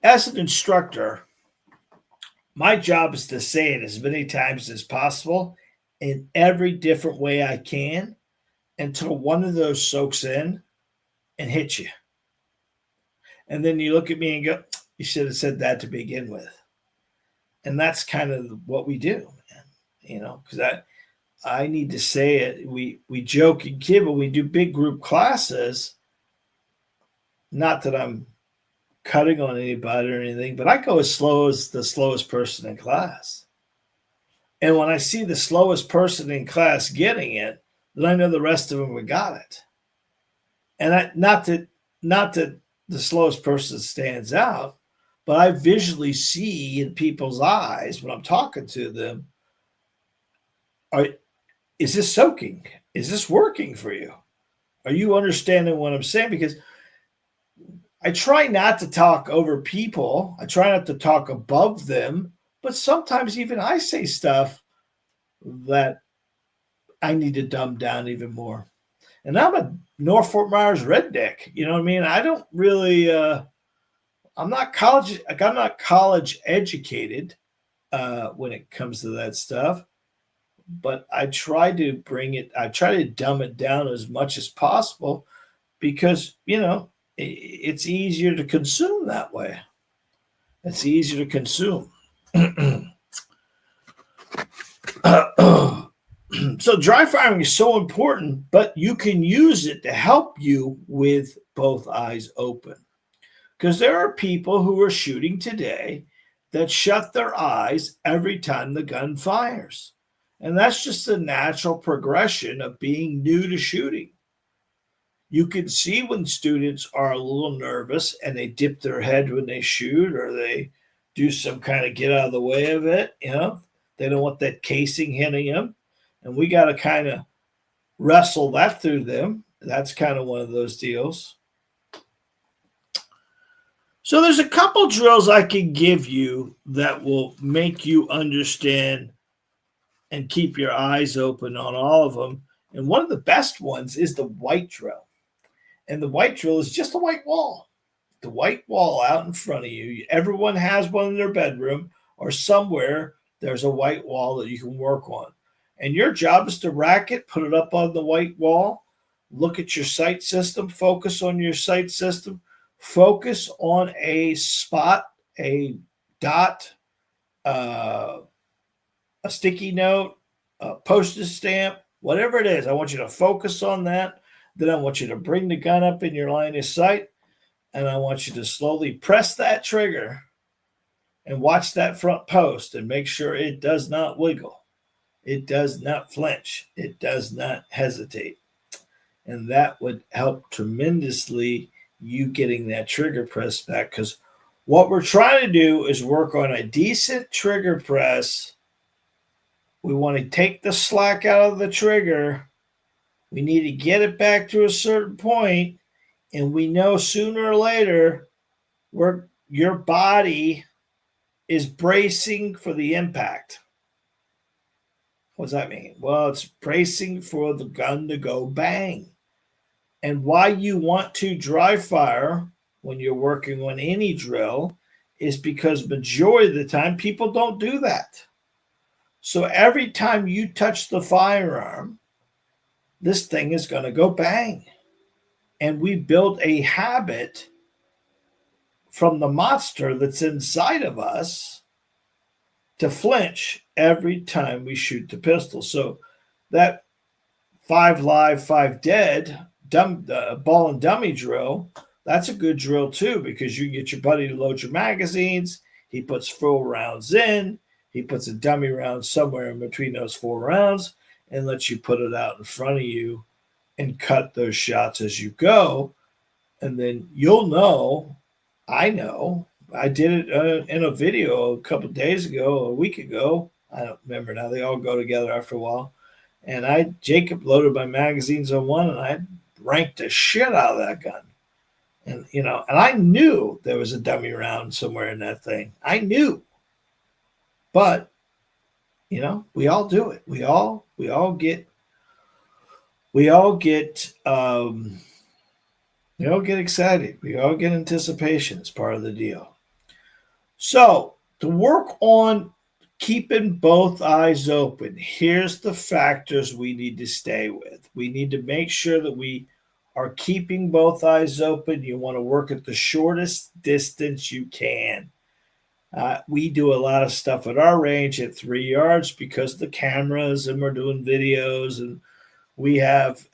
as an instructor, my job is to say it as many times as possible in every different way I can until one of those soaks in and hits you. And then you look at me and go, you should have said that to begin with. And that's kind of what we do, because I need to say it. We joke and kid, but we do big group classes. not that I'm cutting on anybody or anything, but I go as slow as the slowest person in class. And when I see the slowest person in class getting it, then I know the rest of them have got it. And not that the slowest person stands out, but I visually see in people's eyes when I'm talking to them, are, is this soaking? Is this working for you? Are you understanding what I'm saying? Because I try not to talk over people. I try not to talk above them, but sometimes even I say stuff that I need to dumb down even more. And I'm a North Fort Myers redneck. You know what I mean? I don't really. I'm not college. Like I'm not college educated when it comes to that stuff. But I try to bring it. I try to dumb it down as much as possible because it's easier to consume that way. It's easier to consume. So dry firing is so important, but you can use it to help you with both eyes open. Because there are people who are shooting today that shut their eyes every time the gun fires. And that's just the natural progression of being new to shooting. You can see when students are a little nervous and they dip their head when they shoot or they do some kind of get out of the way of it. They don't want that casing hitting them. And we got to kind of wrestle that through them. That's kind of one of those deals. So there's a couple drills I can give you that will make you understand and keep your eyes open on all of them. And one of the best ones is the white drill. And the white drill is just a white wall. The white wall out in front of you. Everyone has one in their bedroom or somewhere there's a white wall that you can work on. And your job is to rack it, put it up on the white wall, look at your sight system, focus on your sight system, focus on a spot, a dot, a sticky note, a postage stamp, whatever it is. I want you to focus on that. Then I want you to bring the gun up in your line of sight, and I want you to slowly press that trigger and watch that front post and make sure it does not wiggle. It does not flinch. It does not hesitate. And that would help tremendously you getting that trigger press back, because what we're trying to do is work on a decent trigger press. We want to take the slack out of the trigger. We need to get it back to a certain point, and we know sooner or later where your body is bracing for the impact. What does that mean? Well, it's bracing for the gun to go bang. And why you want to dry fire when you're working on any drill is because majority of the time people don't do that. So every time you touch the firearm, this thing is going to go bang. And we build a habit from the monster that's inside of us to flinch every time we shoot the pistol. So that 5 live, 5 dead ball and dummy drill, that's a good drill too, because you get your buddy to load your magazines. He puts 4 rounds in. He puts a dummy round somewhere in between those 4 rounds and lets you put it out in front of you and cut those shots as you go. And then you'll know, I know, I did it in a video a couple of days ago, a week ago. I don't remember now. They all go together after a while. And Jacob loaded my magazines on one, and I ranked the shit out of that gun. And, and I knew there was a dummy round somewhere in that thing. I knew. But, we all do it. We all get excited. We all get anticipation. It's part of the deal. So to work on keeping both eyes open, here's the factors we need to stay with. We need to make sure that we are keeping both eyes open. You want to work at the shortest distance you can. We do a lot of stuff at our range at 3 yards because of the cameras, and we're doing videos, and we have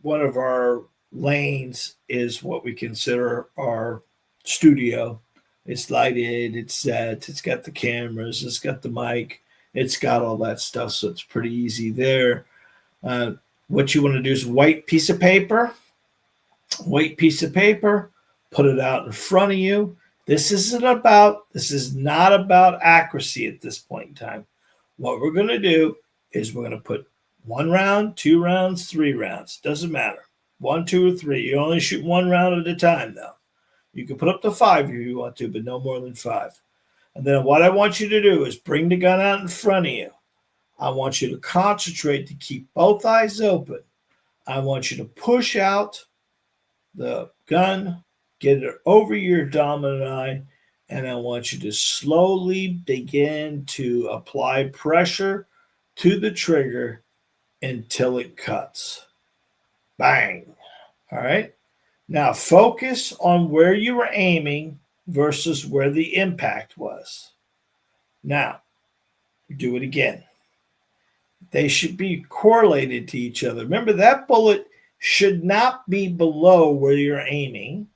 one of our lanes is what we consider our studio. It's lighted, it's set, it's got the cameras, it's got the mic, it's got all that stuff, so it's pretty easy there. Uh, what you want to do is white piece of paper, put it out in front of you. This is not about accuracy at this point in time. What we're going to do is we're going to put 1 round, 2 rounds, 3 rounds. Doesn't matter. 1, 2, or 3. You only shoot 1 round at a time, though. You can put up to 5 if you want to, but no more than 5. And then what I want you to do is bring the gun out in front of you. I want you to concentrate to keep both eyes open. I want you to push out the gun, get it over your dominant eye, and I want you to slowly begin to apply pressure to the trigger until it cuts. Bang. All right. Now focus on where you were aiming versus where the impact was. Now, do it again. They should be correlated to each other. Remember, that bullet should not be below where you're aiming.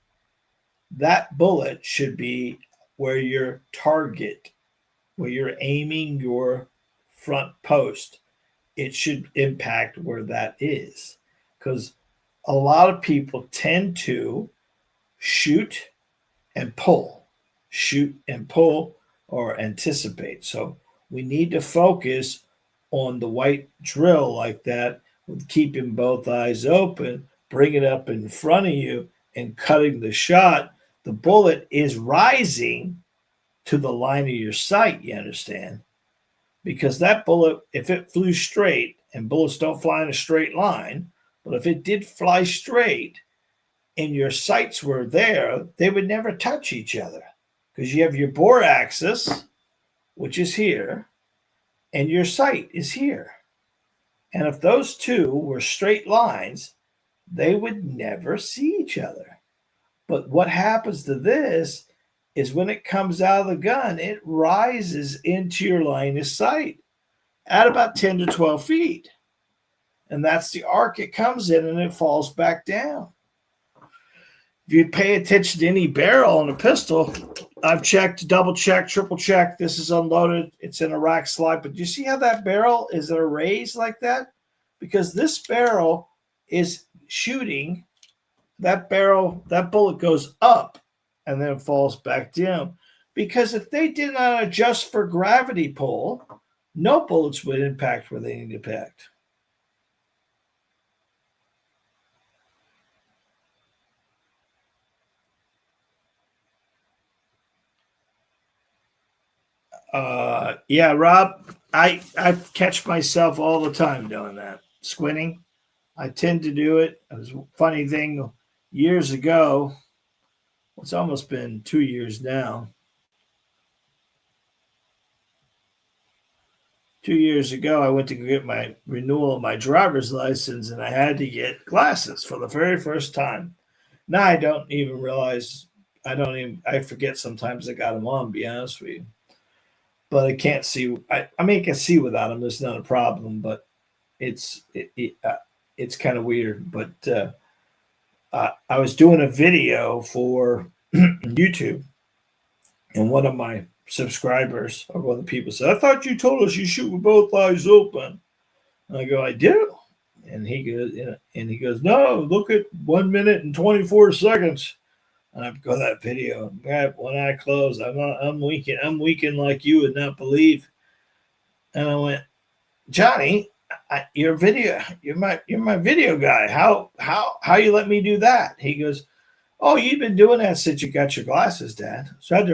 That bullet should be where your target, where you're aiming your front post. It should impact where that is. Because a lot of people tend to shoot and pull, or anticipate. So we need to focus on the white drill like that, with keeping both eyes open, bring it up in front of you and cutting the shot. The bullet is rising to the line of your sight, you understand? Because that bullet, if it flew straight, and bullets don't fly in a straight line, but if it did fly straight and your sights were there, they would never touch each other, because you have your bore axis, which is here, and your sight is here. And if those two were straight lines, they would never see each other. But what happens to this is when it comes out of the gun, it rises into your line of sight at about 10 to 12 feet. And that's the arc it comes in, and it falls back down. If you pay attention to any barrel on a pistol, I've checked, double checked, triple checked. This is unloaded. It's in a rack slide. But you see how that barrel is at a raise like that? Because this barrel is shooting. That bullet goes up and then falls back down. Because if they did not adjust for gravity pull, no bullets would impact where they need to impact. Yeah, Rob, I catch myself all the time doing that, squinting. I tend to do it. It was a funny thing years ago. It's almost been 2 years now. 2 years ago, I went to get my renewal of my driver's license, and I had to get glasses for the very first time. Now I don't even realize. I forget sometimes I got them on, to be honest with you. But I can't see. I mean, I can see without them. It's not a problem, but it's kind of weird. But I was doing a video for YouTube, and one of my subscribers, or one of the people, said, "I thought you told us you shoot with both eyes open." And I go, "I do." And he goes, "No, look at 1 minute and 24 seconds." And I go that video. When I close, I'm weakened. I'm weakened like you would not believe. And I went, "Johnny, your video. You're my video guy. How you let me do that?" He goes, "Oh, you've been doing that since you got your glasses, Dad." So I had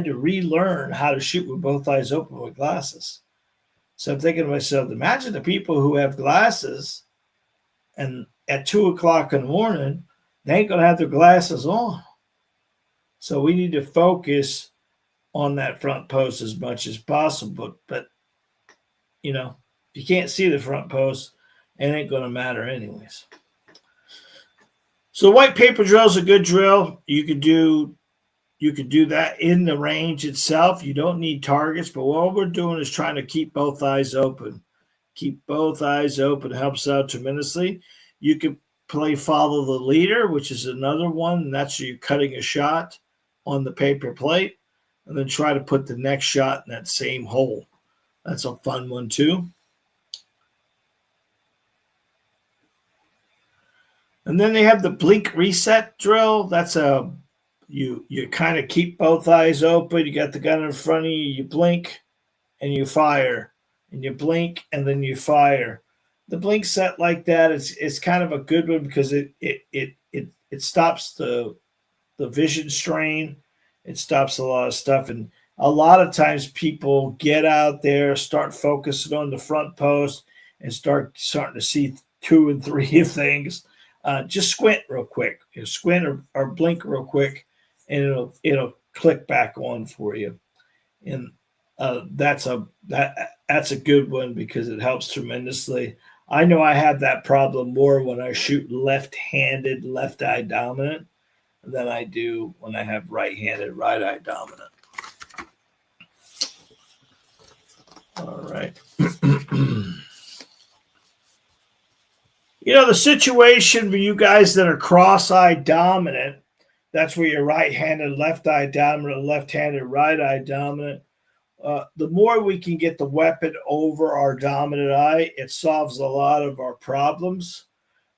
to relearn how to shoot with both eyes open with glasses. So I'm thinking to myself, imagine the people who have glasses, and at 2 o'clock in the morning, they ain't gonna have their glasses on. So we need to focus on that front post as much as possible. But if you can't see the front post, it ain't gonna matter anyways. So white paper drill is a good drill. You could do that in the range itself. You don't need targets, but what we're doing is trying to keep both eyes open. Keep both eyes open helps out tremendously. You could play follow the leader, which is another one. And that's you cutting a shot on the paper plate and then try to put the next shot in that same hole. That's a fun one too. And then they have the blink reset drill. That's a you kind of keep both eyes open. You got the gun in front of you. You blink and you fire, and you blink and then you fire. The blink set like that is kind of a good one because it stops the vision strain. It stops a lot of stuff, and a lot of times people get out there, start focusing on the front post, and starting to see 2 and 3 things. Just squint real quick. Squint or blink real quick, and it'll click back on for you. And that's a good one because it helps tremendously. I know I have that problem more when I shoot left-handed, left eye dominant than I do when I have right-handed, right eye dominant. All right. The situation for you guys that are cross-eye dominant, that's where you're right-handed, left eye dominant, left-handed, right eye dominant. The more we can get the weapon over our dominant eye, it solves a lot of our problems.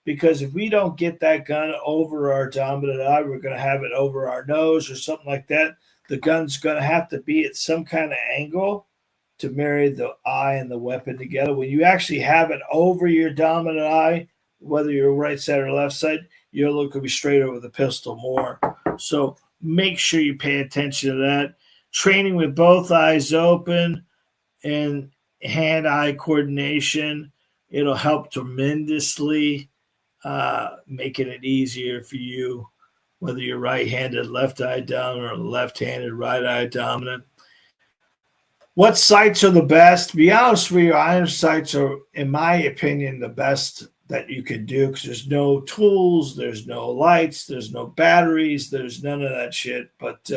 Because if we don't get that gun over our dominant eye, we're going to have it over our nose or something like that. The gun's going to have to be at some kind of angle to marry the eye and the weapon together. When you actually have it over your dominant eye, whether you're right side or left side, your look will be straight over the pistol more. So make sure you pay attention to that. Training with both eyes open and hand-eye coordination, it'll help tremendously, making it easier for you, whether you're right-handed, left eye dominant, or left-handed, right eye dominant. What sights are the best? To be honest with you, iron sights are, in my opinion, the best that you can do because there's no tools, there's no lights, there's no batteries, there's none of that shit. But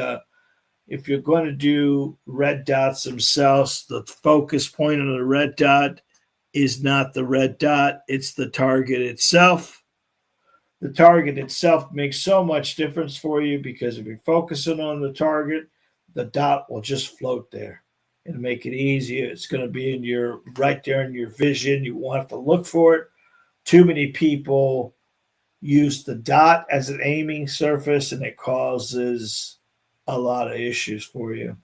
if you're going to do red dots themselves, the focus point on the red dot is not the red dot, it's the target itself. The target itself makes so much difference for you because if you're focusing on the target, the dot will just float there and make it easier. It's going to be right there in your vision. You won't have to look for it. Too many people use the dot as an aiming surface, and it causes a lot of issues for you.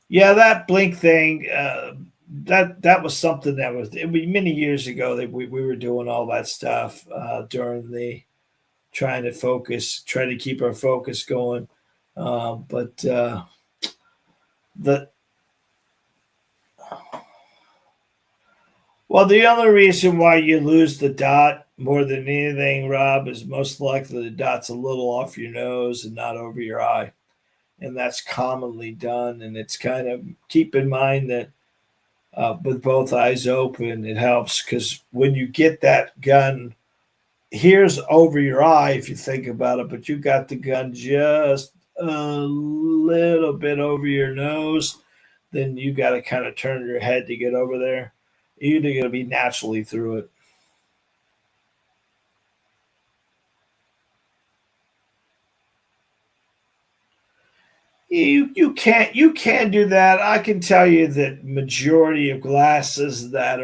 Yeah, that blink thing, that was something that was many years ago that we were doing all that stuff during the trying to keep our focus going. The other reason why you lose the dot more than anything, Rob, is most likely the dot's a little off your nose and not over your eye. And that's commonly done. And it's kind of keep in mind that with both eyes open, it helps because when you get that gun, here's over your eye if you think about it, but you got the gun just a little bit over your nose, then you got to kind of turn your head to get over there. You're going to be naturally through it. You can't do that. I can tell you that majority of glasses that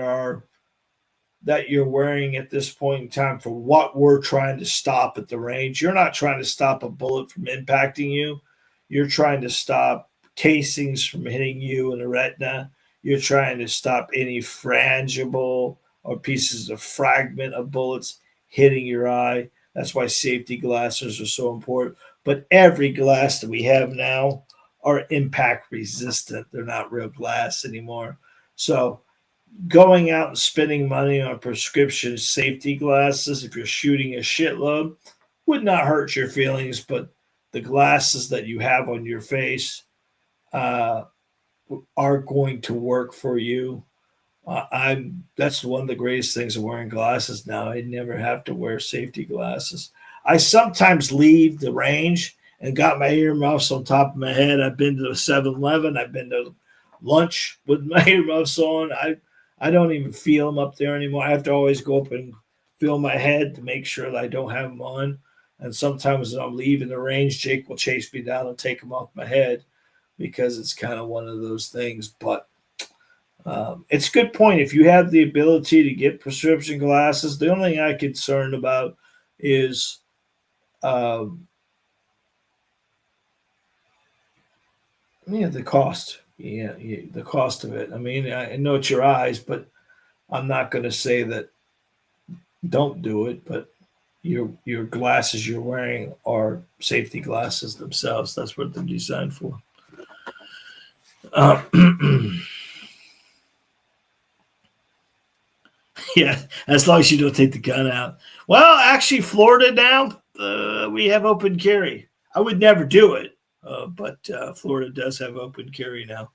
you're wearing at this point in time for what we're trying to stop at the range, you're not trying to stop a bullet from impacting you. You're trying to stop casings from hitting you in the retina. You're trying to stop any frangible or pieces of fragment of bullets hitting your eye. That's why safety glasses are so important. But every glass that we have now are impact resistant. They're not real glass anymore. So going out and spending money on prescription safety glasses, if you're shooting a shitload, would not hurt your feelings. But the glasses that you have on your face are going to work for you. That's one of the greatest things of wearing glasses now. I never have to wear safety glasses. I sometimes leave the range and got my earmuffs on top of my head. I've been to 7-Eleven. I've been to lunch with my earmuffs on. I don't even feel them up there anymore. I have to always go up and feel my head to make sure that I don't have them on. And sometimes when I'm leaving the range, Jake will chase me down and take them off my head because it's kind of one of those things. But it's a good point. If you have the ability to get prescription glasses, the only thing I'm concerned about is um, the cost. Yeah, the cost of it. I mean, I know it's your eyes, but I'm not going to say that don't do it. But your glasses you're wearing are safety glasses themselves. That's what they're designed for. Uh, yeah, as long as you don't take the gun out. Well, actually, Florida now we have open carry. I would never do it, but Florida does have open carry now,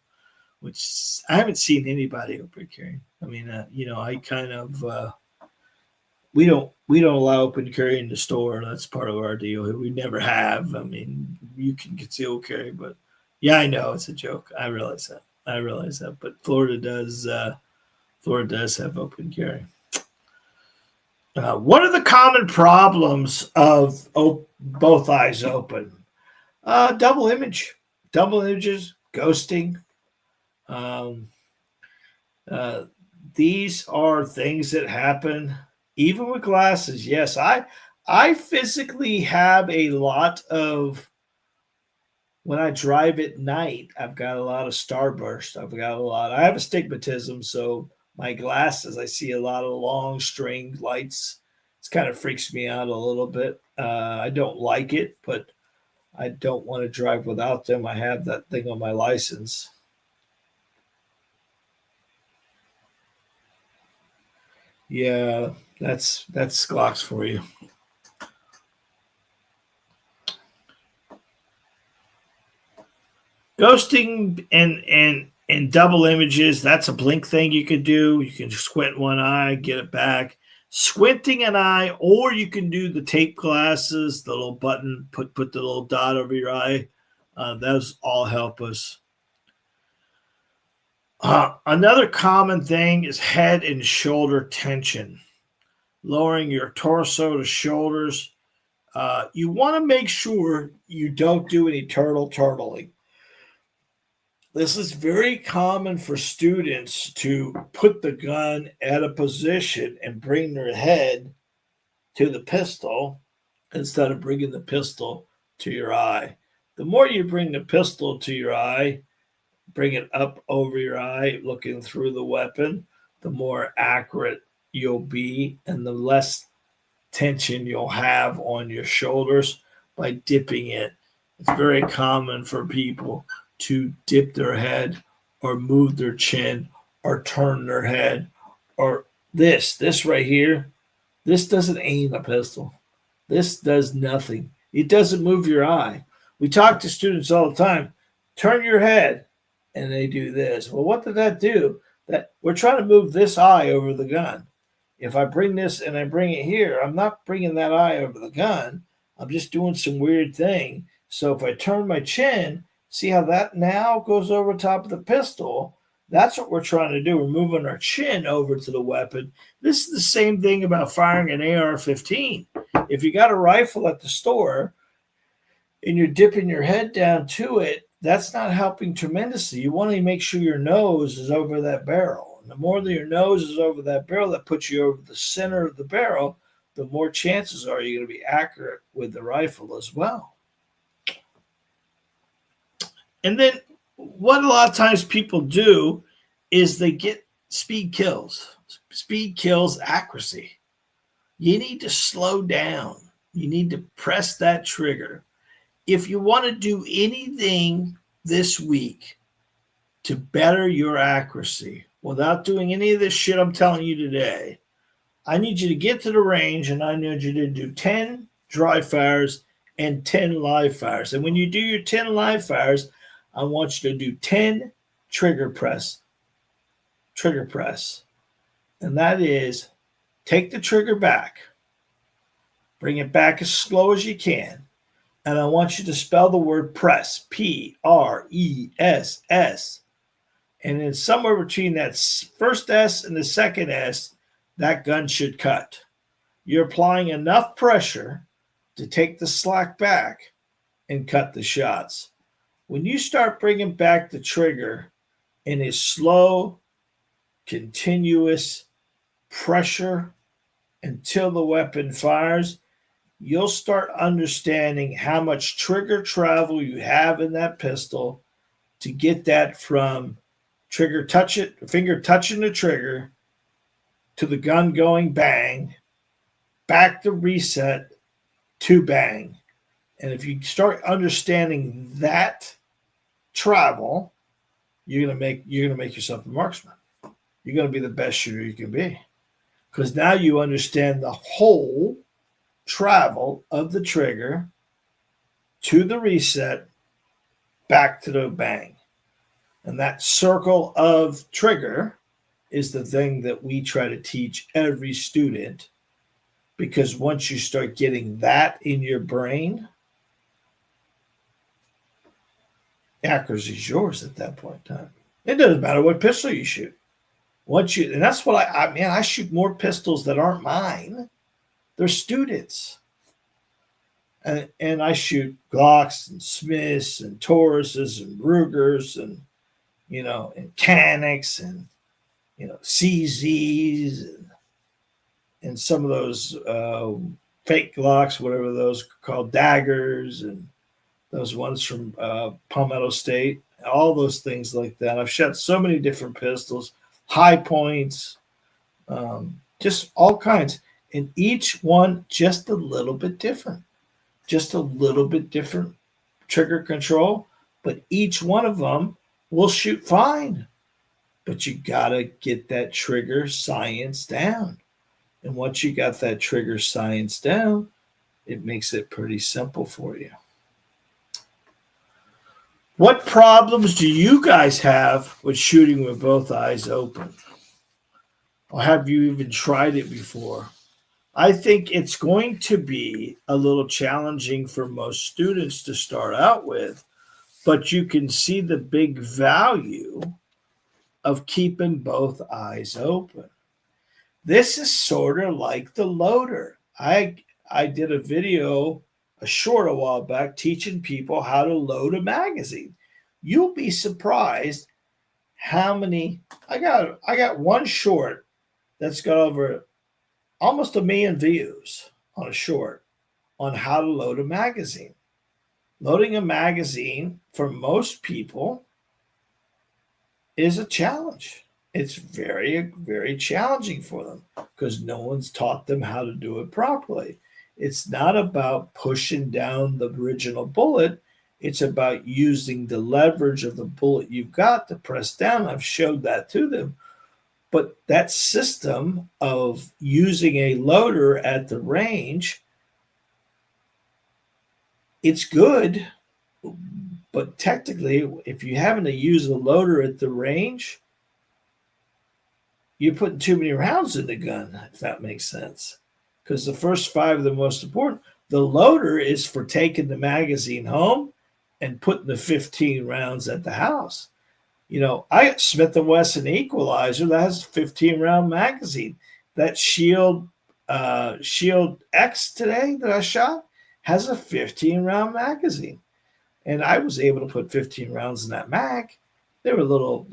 which I haven't seen anybody open carry. I mean, I kind of we don't allow open carry in the store. That's part of our deal. We never have. I mean, you can conceal carry, but yeah, I know it's a joke. I realize that. But Florida does. Florida does have open carry. What are the common problems of both eyes open? Double images, ghosting. Um, uh, these are things that happen even with glasses. Yes, I physically have a lot of when I drive at night. I've got a lot of starburst. I have astigmatism, so my glasses, I see a lot of long string lights. It kind of freaks me out a little bit. I don't like it, but I don't want to drive without them. I have that thing on my license. Yeah, that's Glocks for you. Ghosting and double images, that's a blink thing you could do. You can squint one eye, get it back. Squinting an eye, or you can do the tape glasses, the little button, put the little dot over your eye. Those all help us. Another common thing is head and shoulder tension, lowering your torso to shoulders. You want to make sure you don't do any turtling. This is very common for students to put the gun at a position and bring their head to the pistol instead of bringing the pistol to your eye. The more you bring the pistol to your eye, bring it up over your eye, looking through the weapon, the more accurate you'll be and the less tension you'll have on your shoulders by dipping it. It's very common for people to dip their head or move their chin or turn their head or this right here. This doesn't aim a pistol. This does nothing. It doesn't move your eye. We talk to students all the time. Turn your head, and they do this. Well, what did that do? That we're trying to move this eye over the gun. If I bring this and I bring it here, I'm not bringing that eye over the gun. I'm just doing some weird thing. So if I turn my chin, see how that now goes over top of the pistol? That's what we're trying to do. We're moving our chin over to the weapon. This is the same thing about firing an AR-15. If you got a rifle at the store and you're dipping your head down to it, that's not helping tremendously. You want to make sure your nose is over that barrel. And the more that your nose is over that barrel, that puts you over the center of the barrel, the more chances are you're going to be accurate with the rifle as well. And then what a lot of times people do is they get speed kills. Speed kills accuracy. You need to slow down. You need to press that trigger. If you want to do anything this week to better your accuracy without doing any of this shit I'm telling you today, I need you to get to the range and I need you to do 10 dry fires and 10 live fires. And when you do your 10 live fires, I want you to do 10 trigger press. And that is take the trigger back, bring it back as slow as you can. And I want you to spell the word press, Press. And then somewhere between that first S and the second S, that gun should cut. You're applying enough pressure to take the slack back and cut the shots. When you start bringing back the trigger in a slow, continuous pressure until the weapon fires, you'll start understanding how much trigger travel you have in that pistol to get that from finger touching the trigger to the gun going bang, back to reset to bang. And if you start understanding that travel, you're gonna make yourself a marksman. You're gonna be the best shooter you can be. Because now you understand the whole travel of the trigger to the reset, back to the bang. And that circle of trigger is the thing that we try to teach every student, because once you start getting that in your brain, accuracy is yours at that point in time. It doesn't matter what pistol you shoot. And that's what I shoot more pistols that aren't mine. They're students. And I shoot Glocks and Smiths and Tauruses and Rugers and Canics and CZs and some of those fake Glocks, whatever those are called, daggers, and those ones from Palmetto State, all those things like that. I've shot so many different pistols, high points, just all kinds, and each one just a little bit different. Just a little bit different trigger control, but each one of them will shoot fine. But you gotta get that trigger science down. And once you got that trigger science down, it makes it pretty simple for you. What problems do you guys have with shooting with both eyes open? Or have you even tried it before? I think it's going to be a little challenging for most students to start out with, but you can see the big value of keeping both eyes open. This is sort of like the loader. I did a short a while back, teaching people how to load a magazine. You'll be surprised how many I got one short that's got over almost 1 million views on a short on how to load a magazine. Loading a magazine for most people is a challenge. It's very, very challenging for them because no one's taught them how to do it properly. It's not about pushing down the original bullet. It's about using the leverage of the bullet you've got to press down. I've showed that to them. But that system of using a loader at the range, it's good. But technically, if you're having to use a loader at the range, you're putting too many rounds in the gun, if that makes sense. Because the first 5 are the most important. The loader is for taking the magazine home and putting the 15 rounds at the house. I got Smith & Wesson Equalizer that has a 15-round magazine. That Shield X today that I shot has a 15-round magazine. And I was able to put 15 rounds in that mag. They were a little,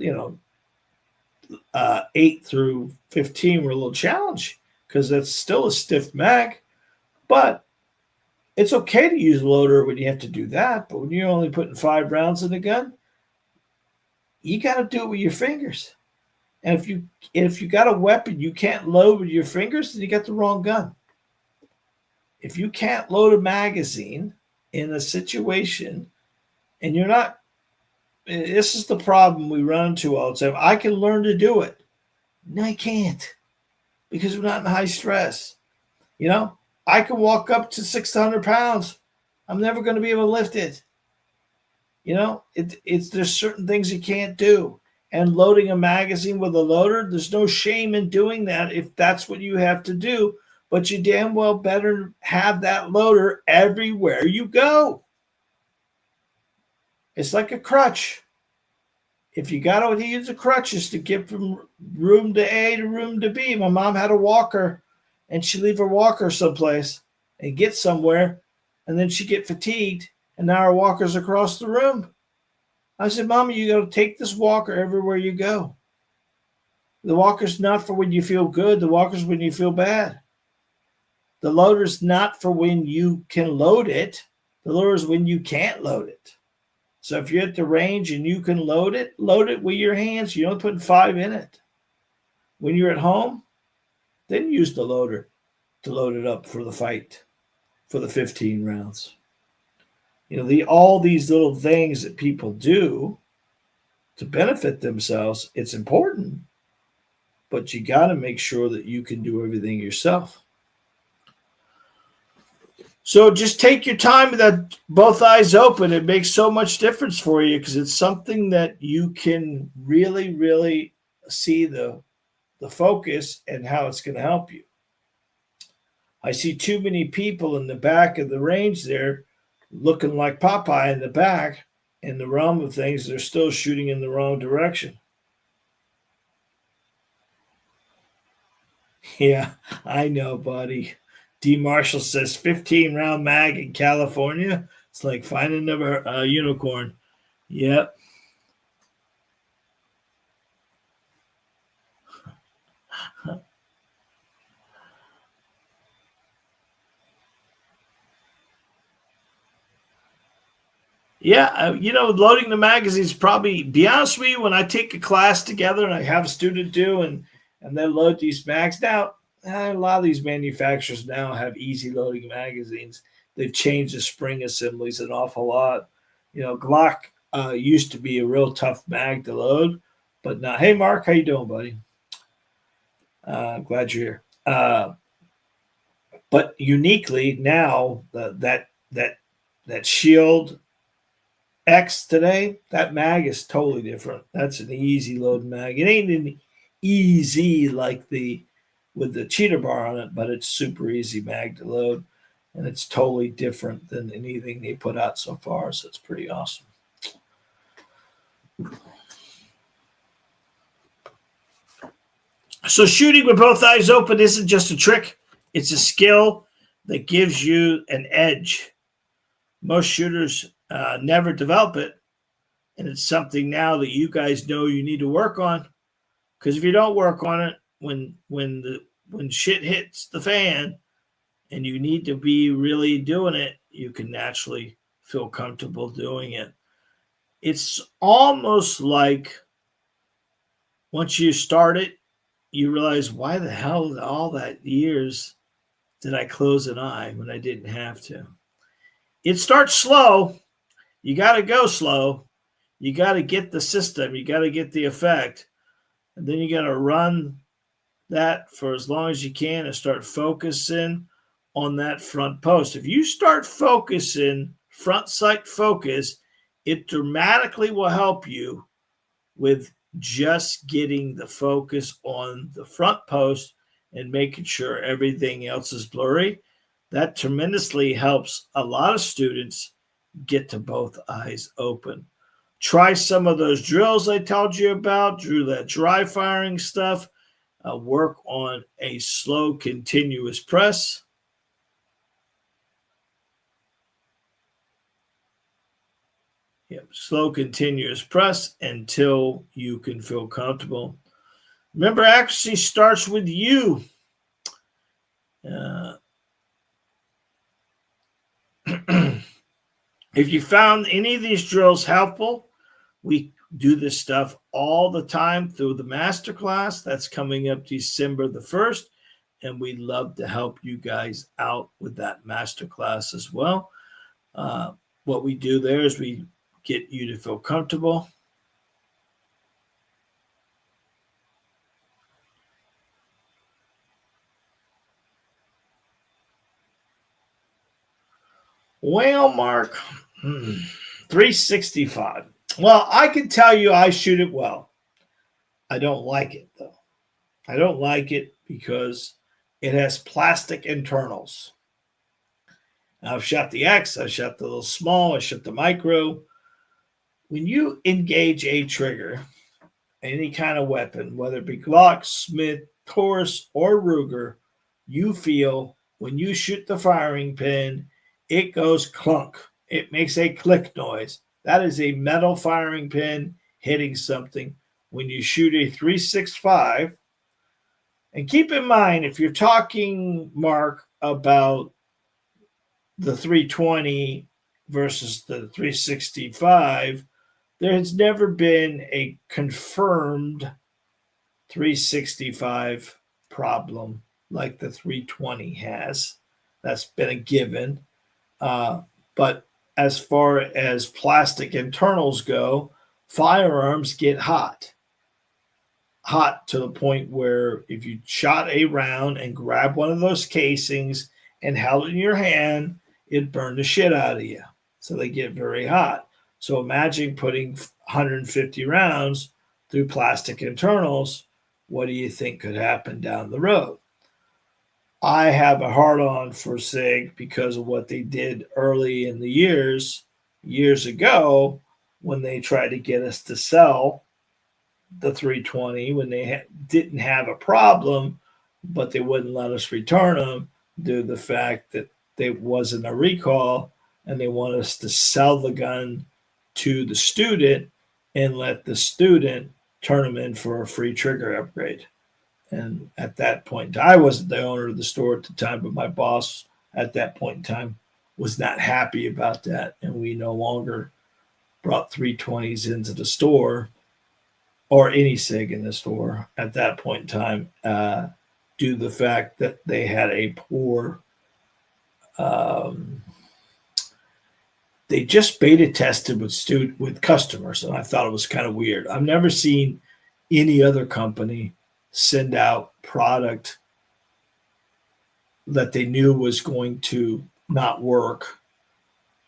8 through 15 were a little challenge because that's still a stiff mag. But it's okay to use a loader when you have to do that. But when you're only putting 5 rounds in the gun, you got to do it with your fingers. And if you got a weapon you can't load with your fingers, then you got the wrong gun. If you can't load a magazine in a situation and you're not, this is the problem we run into all the time. I can learn to do it. No, I can't because we're not in high stress. I can walk up to 600 pounds. I'm never going to be able to lift it. There's certain things you can't do. And loading a magazine with a loader, there's no shame in doing that if that's what you have to do. But you damn well better have that loader everywhere you go. It's like a crutch. If you got to use the crutches to get from room to A to room to B, my mom had a walker, and she'd leave her walker someplace and get somewhere, and then she'd get fatigued, and now her walker's across the room. I said, Mommy, you got to take this walker everywhere you go. The walker's not for when you feel good. The walker's when you feel bad. The loader's not for when you can load it. The loader's when you can't load it. So if you're at the range and you can load it with your hands. You don't put 5 in it. When you're at home, then use the loader to load it up for the fight, for the 15 rounds. All these little things that people do to benefit themselves, it's important, but you got to make sure that you can do everything yourself. So just take your time with that both eyes open. It makes so much difference for you because it's something that you can really, really see the focus and how it's going to help you. I see too many people in the back of the range there looking like Popeye in the back. In the realm of things, they're still shooting in the wrong direction. Yeah, I know, buddy. D. Marshall says 15-round mag in California. It's like finding a unicorn. Yep. Yeah, loading the magazines probably, be honest with you, when I take a class together and I have a student do and they load these mags. Now, a lot of these manufacturers now have easy loading magazines. They've changed the spring assemblies an awful lot. Glock used to be a real tough mag to load, but now, hey, Mark, how you doing, buddy? Glad you're here. But uniquely now, that Shield X today, that mag is totally different. That's an easy load mag. It ain't an easy like with the cheater bar on it, but it's super easy mag to load, and it's totally different than anything they put out so far. So it's pretty awesome. So shooting with both eyes open isn't just a trick; it's a skill that gives you an edge. Most shooters never develop it, and it's something now that you guys know you need to work on. Because if you don't work on it, when shit hits the fan, and you need to be really doing it, you can naturally feel comfortable doing it. It's almost like once you start it, you realize, why the hell all that years did I close an eye when I didn't have to? It starts slow. You got to go slow. You got to get the system. You got to get the effect. And then you got to run that for as long as you can and start focusing on that front post. If you start focusing, front sight focus, it dramatically will help you with just getting the focus on the front post and making sure everything else is blurry. That tremendously helps a lot of students get to both eyes open. Try some of those drills I told you about, Drew, that dry firing stuff. Work on a slow, continuous press. Yep, slow, continuous press until you can feel comfortable. Remember, accuracy starts with you. If you found any of these drills helpful, we do this stuff all the time through the masterclass. That's coming up December the 1st. And we'd love to help you guys out with that masterclass as well. What we do there is we get you to feel comfortable. Well, Mark, 365. Well, I can tell you I shoot it well. I don't like it, though. I don't like it because it has plastic internals. I've shot the X, I shot the little small, I shot the micro. When you engage a trigger, any kind of weapon, whether it be Glock, Smith, Taurus, or Ruger, you feel when you shoot the firing pin, it goes clunk. It makes a click noise. That is a metal firing pin hitting something. When you shoot a 365, and keep in mind, if you're talking, Mark, about the 320 versus the 365, there has never been a confirmed 365 problem like the 320 has. That's been a given. But as far as plastic internals go, firearms get hot to the point where if you shot a round and grabbed one of those casings and held it in your hand, it burned the shit out of you. So they get very hot. So imagine putting 150 rounds through plastic internals. What do you think could happen down the road? I have a hard on for SIG because of what they did early in the years ago, when they tried to get us to sell the 320 when they didn't have a problem, but they wouldn't let us return them due to the fact that there wasn't a recall, and they want us to sell the gun to the student and let the student turn them in for a free trigger upgrade. And at that point, I wasn't the owner of the store at the time, but my boss at that point in time was not happy about that, and we no longer brought 320s into the store or any SIG in the store at that point in time, due to the fact that they had a poor. They just beta tested with customers, and I thought it was kind of weird. I've never seen any other company send out product that they knew was going to not work.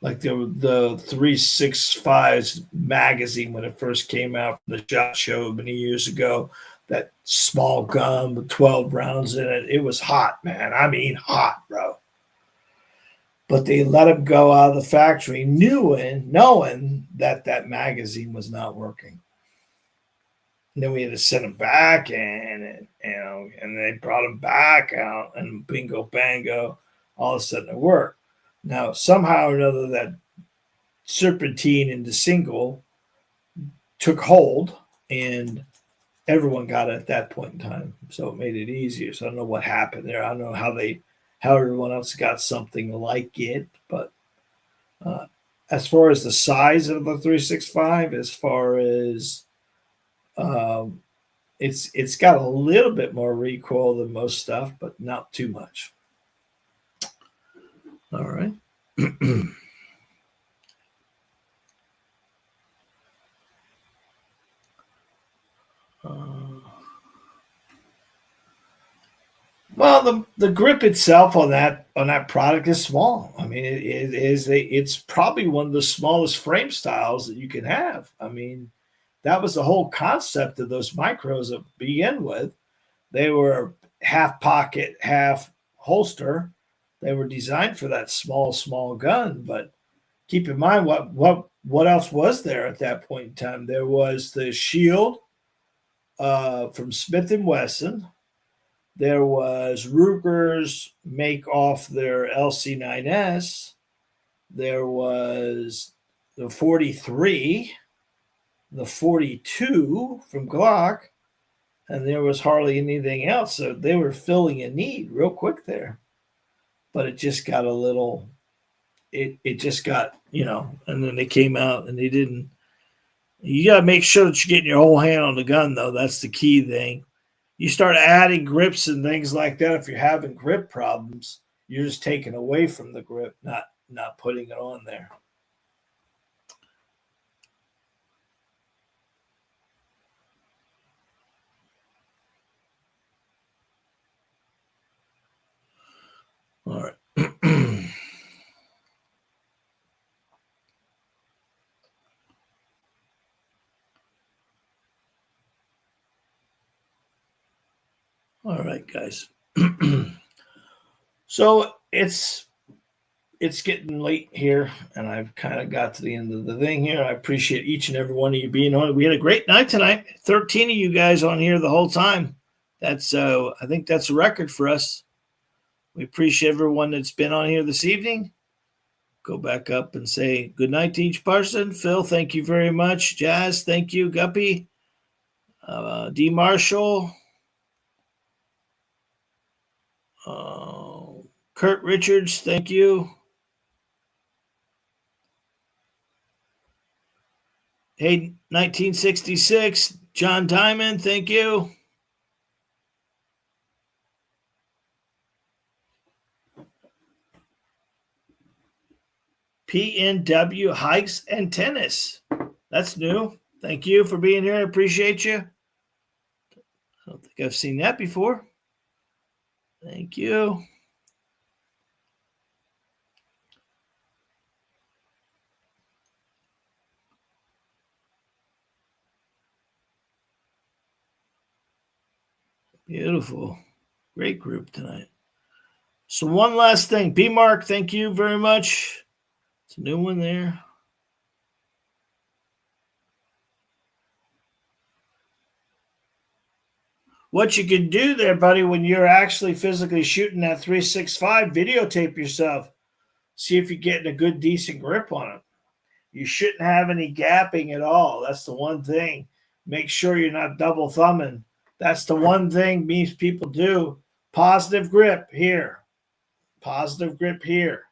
Like the 365's magazine when it first came out from the SHOT Show many years ago, that small gun with 12 rounds in it. It was hot, man. I mean, hot, bro. But they let them go out of the factory knowing that that magazine was not working. And then we had to send them back and they brought them back out, and bingo bango, all of a sudden it worked. Now, somehow or another, that serpentine into single took hold, and everyone got it at that point in time. So it made it easier. So I don't know what happened there. I don't know how everyone else got something like it, but as far as the size of the 365, as far as um, it's got a little bit more recoil than most stuff, but not too much. All right. Well, the grip itself on that product is small. I mean, it's probably one of the smallest frame styles that you can have. I mean, that was the whole concept of those micros to begin with. They were half pocket, half holster. They were designed for that small gun. But keep in mind what else was there at that point in time? There was the Shield from Smith and Wesson. There was Ruger's make off their LC9S. There was the 43, the 42 from Glock, and there was hardly anything else. So they were filling a need real quick there. But it just got a little, it just got, and then they came out and they didn't. You got to make sure that you're getting your whole hand on the gun, though. That's the key thing. You start adding grips and things like that. If you're having grip problems, you're just taking away from the grip, not putting it on there. All right. All right, guys. So it's it's getting late here, and I've kind of got to the end of the thing here. I appreciate each and every one of you being on. We had a great night tonight. 13 of you guys on here the whole time. That's I think that's a record for us. We appreciate everyone that's been on here this evening. Go back up and say good night to each person. Phil, thank you very much. Jazz, thank you. Guppy, D. Marshall, Kurt Richards, thank you. Hey, 1966, John Diamond, thank you. PNW Hikes and Tennis. That's new. Thank you for being here. I appreciate you. I don't think I've seen that before. Thank you. Beautiful. Great group tonight. So one last thing. B Mark, thank you very much. It's a new one there. What you can do there, buddy, when you're actually physically shooting that 365, videotape yourself. See if you're getting a good, decent grip on it. You shouldn't have any gapping at all. That's the one thing. Make sure you're not double thumbing. That's the one thing most people do. Positive grip here. Positive grip here.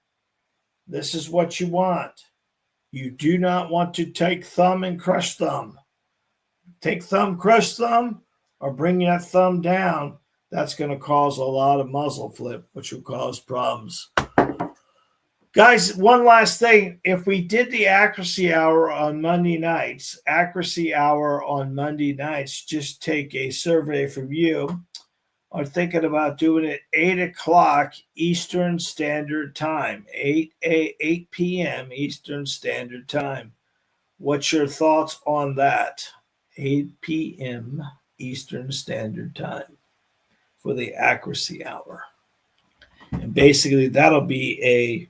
This is what you want. You do not want to take thumb and crush thumb. Take thumb, crush thumb, or bring that thumb down. That's going to cause a lot of muzzle flip, which will cause problems. Guys, one last thing. If we did the accuracy hour on Monday nights, just take a survey from you. I'm thinking about doing it 8 o'clock Eastern Standard Time, 8 p.m. Eastern Standard Time. What's your thoughts on that? 8 p.m. Eastern Standard Time for the accuracy hour. And basically, that'll be a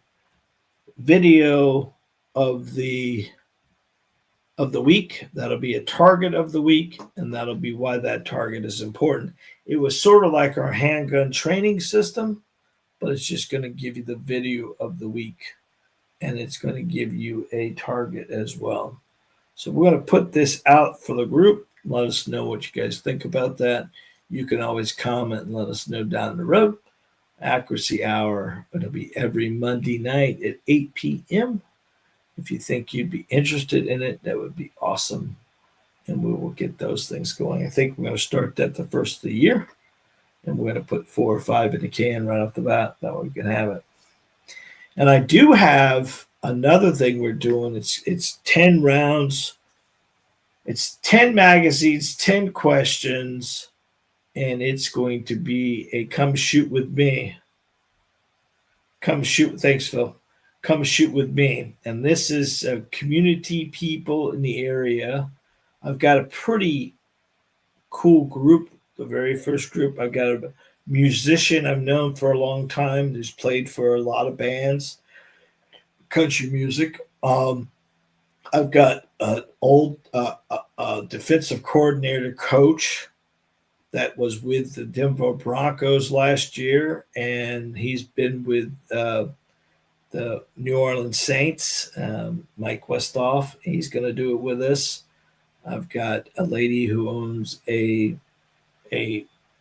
video of the week. That'll be a target of the week, and that'll be why that target is important. It was sort of like our handgun training system, but it's just going to give you the video of the week, and it's going to give you a target as well. So we're going to put this out for the group. Let us know what you guys think about that. You can always comment and let us know down the road. Accuracy hour, it'll be every Monday night at 8 p.m. If you think you'd be interested in it, that would be awesome. And we will get those things going. I think we're going to start that the first of the year. And we're going to put 4 or 5 in the can right off the bat. That way we can have it. And I do have another thing we're doing. It's 10 rounds. It's 10 magazines, 10 questions. And it's going to be a come shoot with me. Come shoot. Thanks, Phil. Come shoot with me. And this is community people in the area. I've got a pretty cool group. The very first group, I've got a musician I've known for a long time who's played for a lot of bands, country music. I've got an old defensive coordinator coach that was with the Denver Broncos last year, and he's been with the New Orleans Saints, Mike Westhoff. He's going to do it with us. I've got a lady who owns a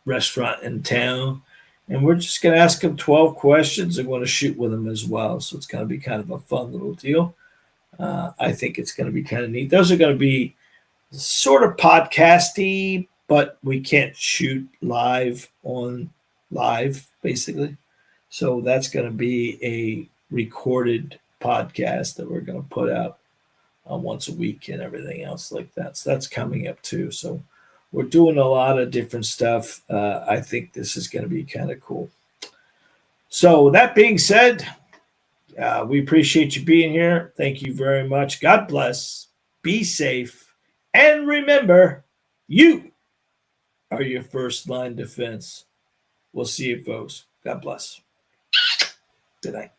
restaurant in town, and we're just going to ask him 12 questions and want to shoot with him as well. So it's going to be kind of a fun little deal. I think it's going to be kind of neat. Those are going to be sort of podcasty, but we can't shoot live, basically. So that's going to be a recorded podcast that we're going to put out once a week and everything else like that. So that's coming up too. So we're doing a lot of different stuff. I think this is going to be kind of cool. So that being said, we appreciate you being here. Thank you very much. God bless. Be safe. And remember, you are your first line defense. We'll see you, folks. God bless. Good night.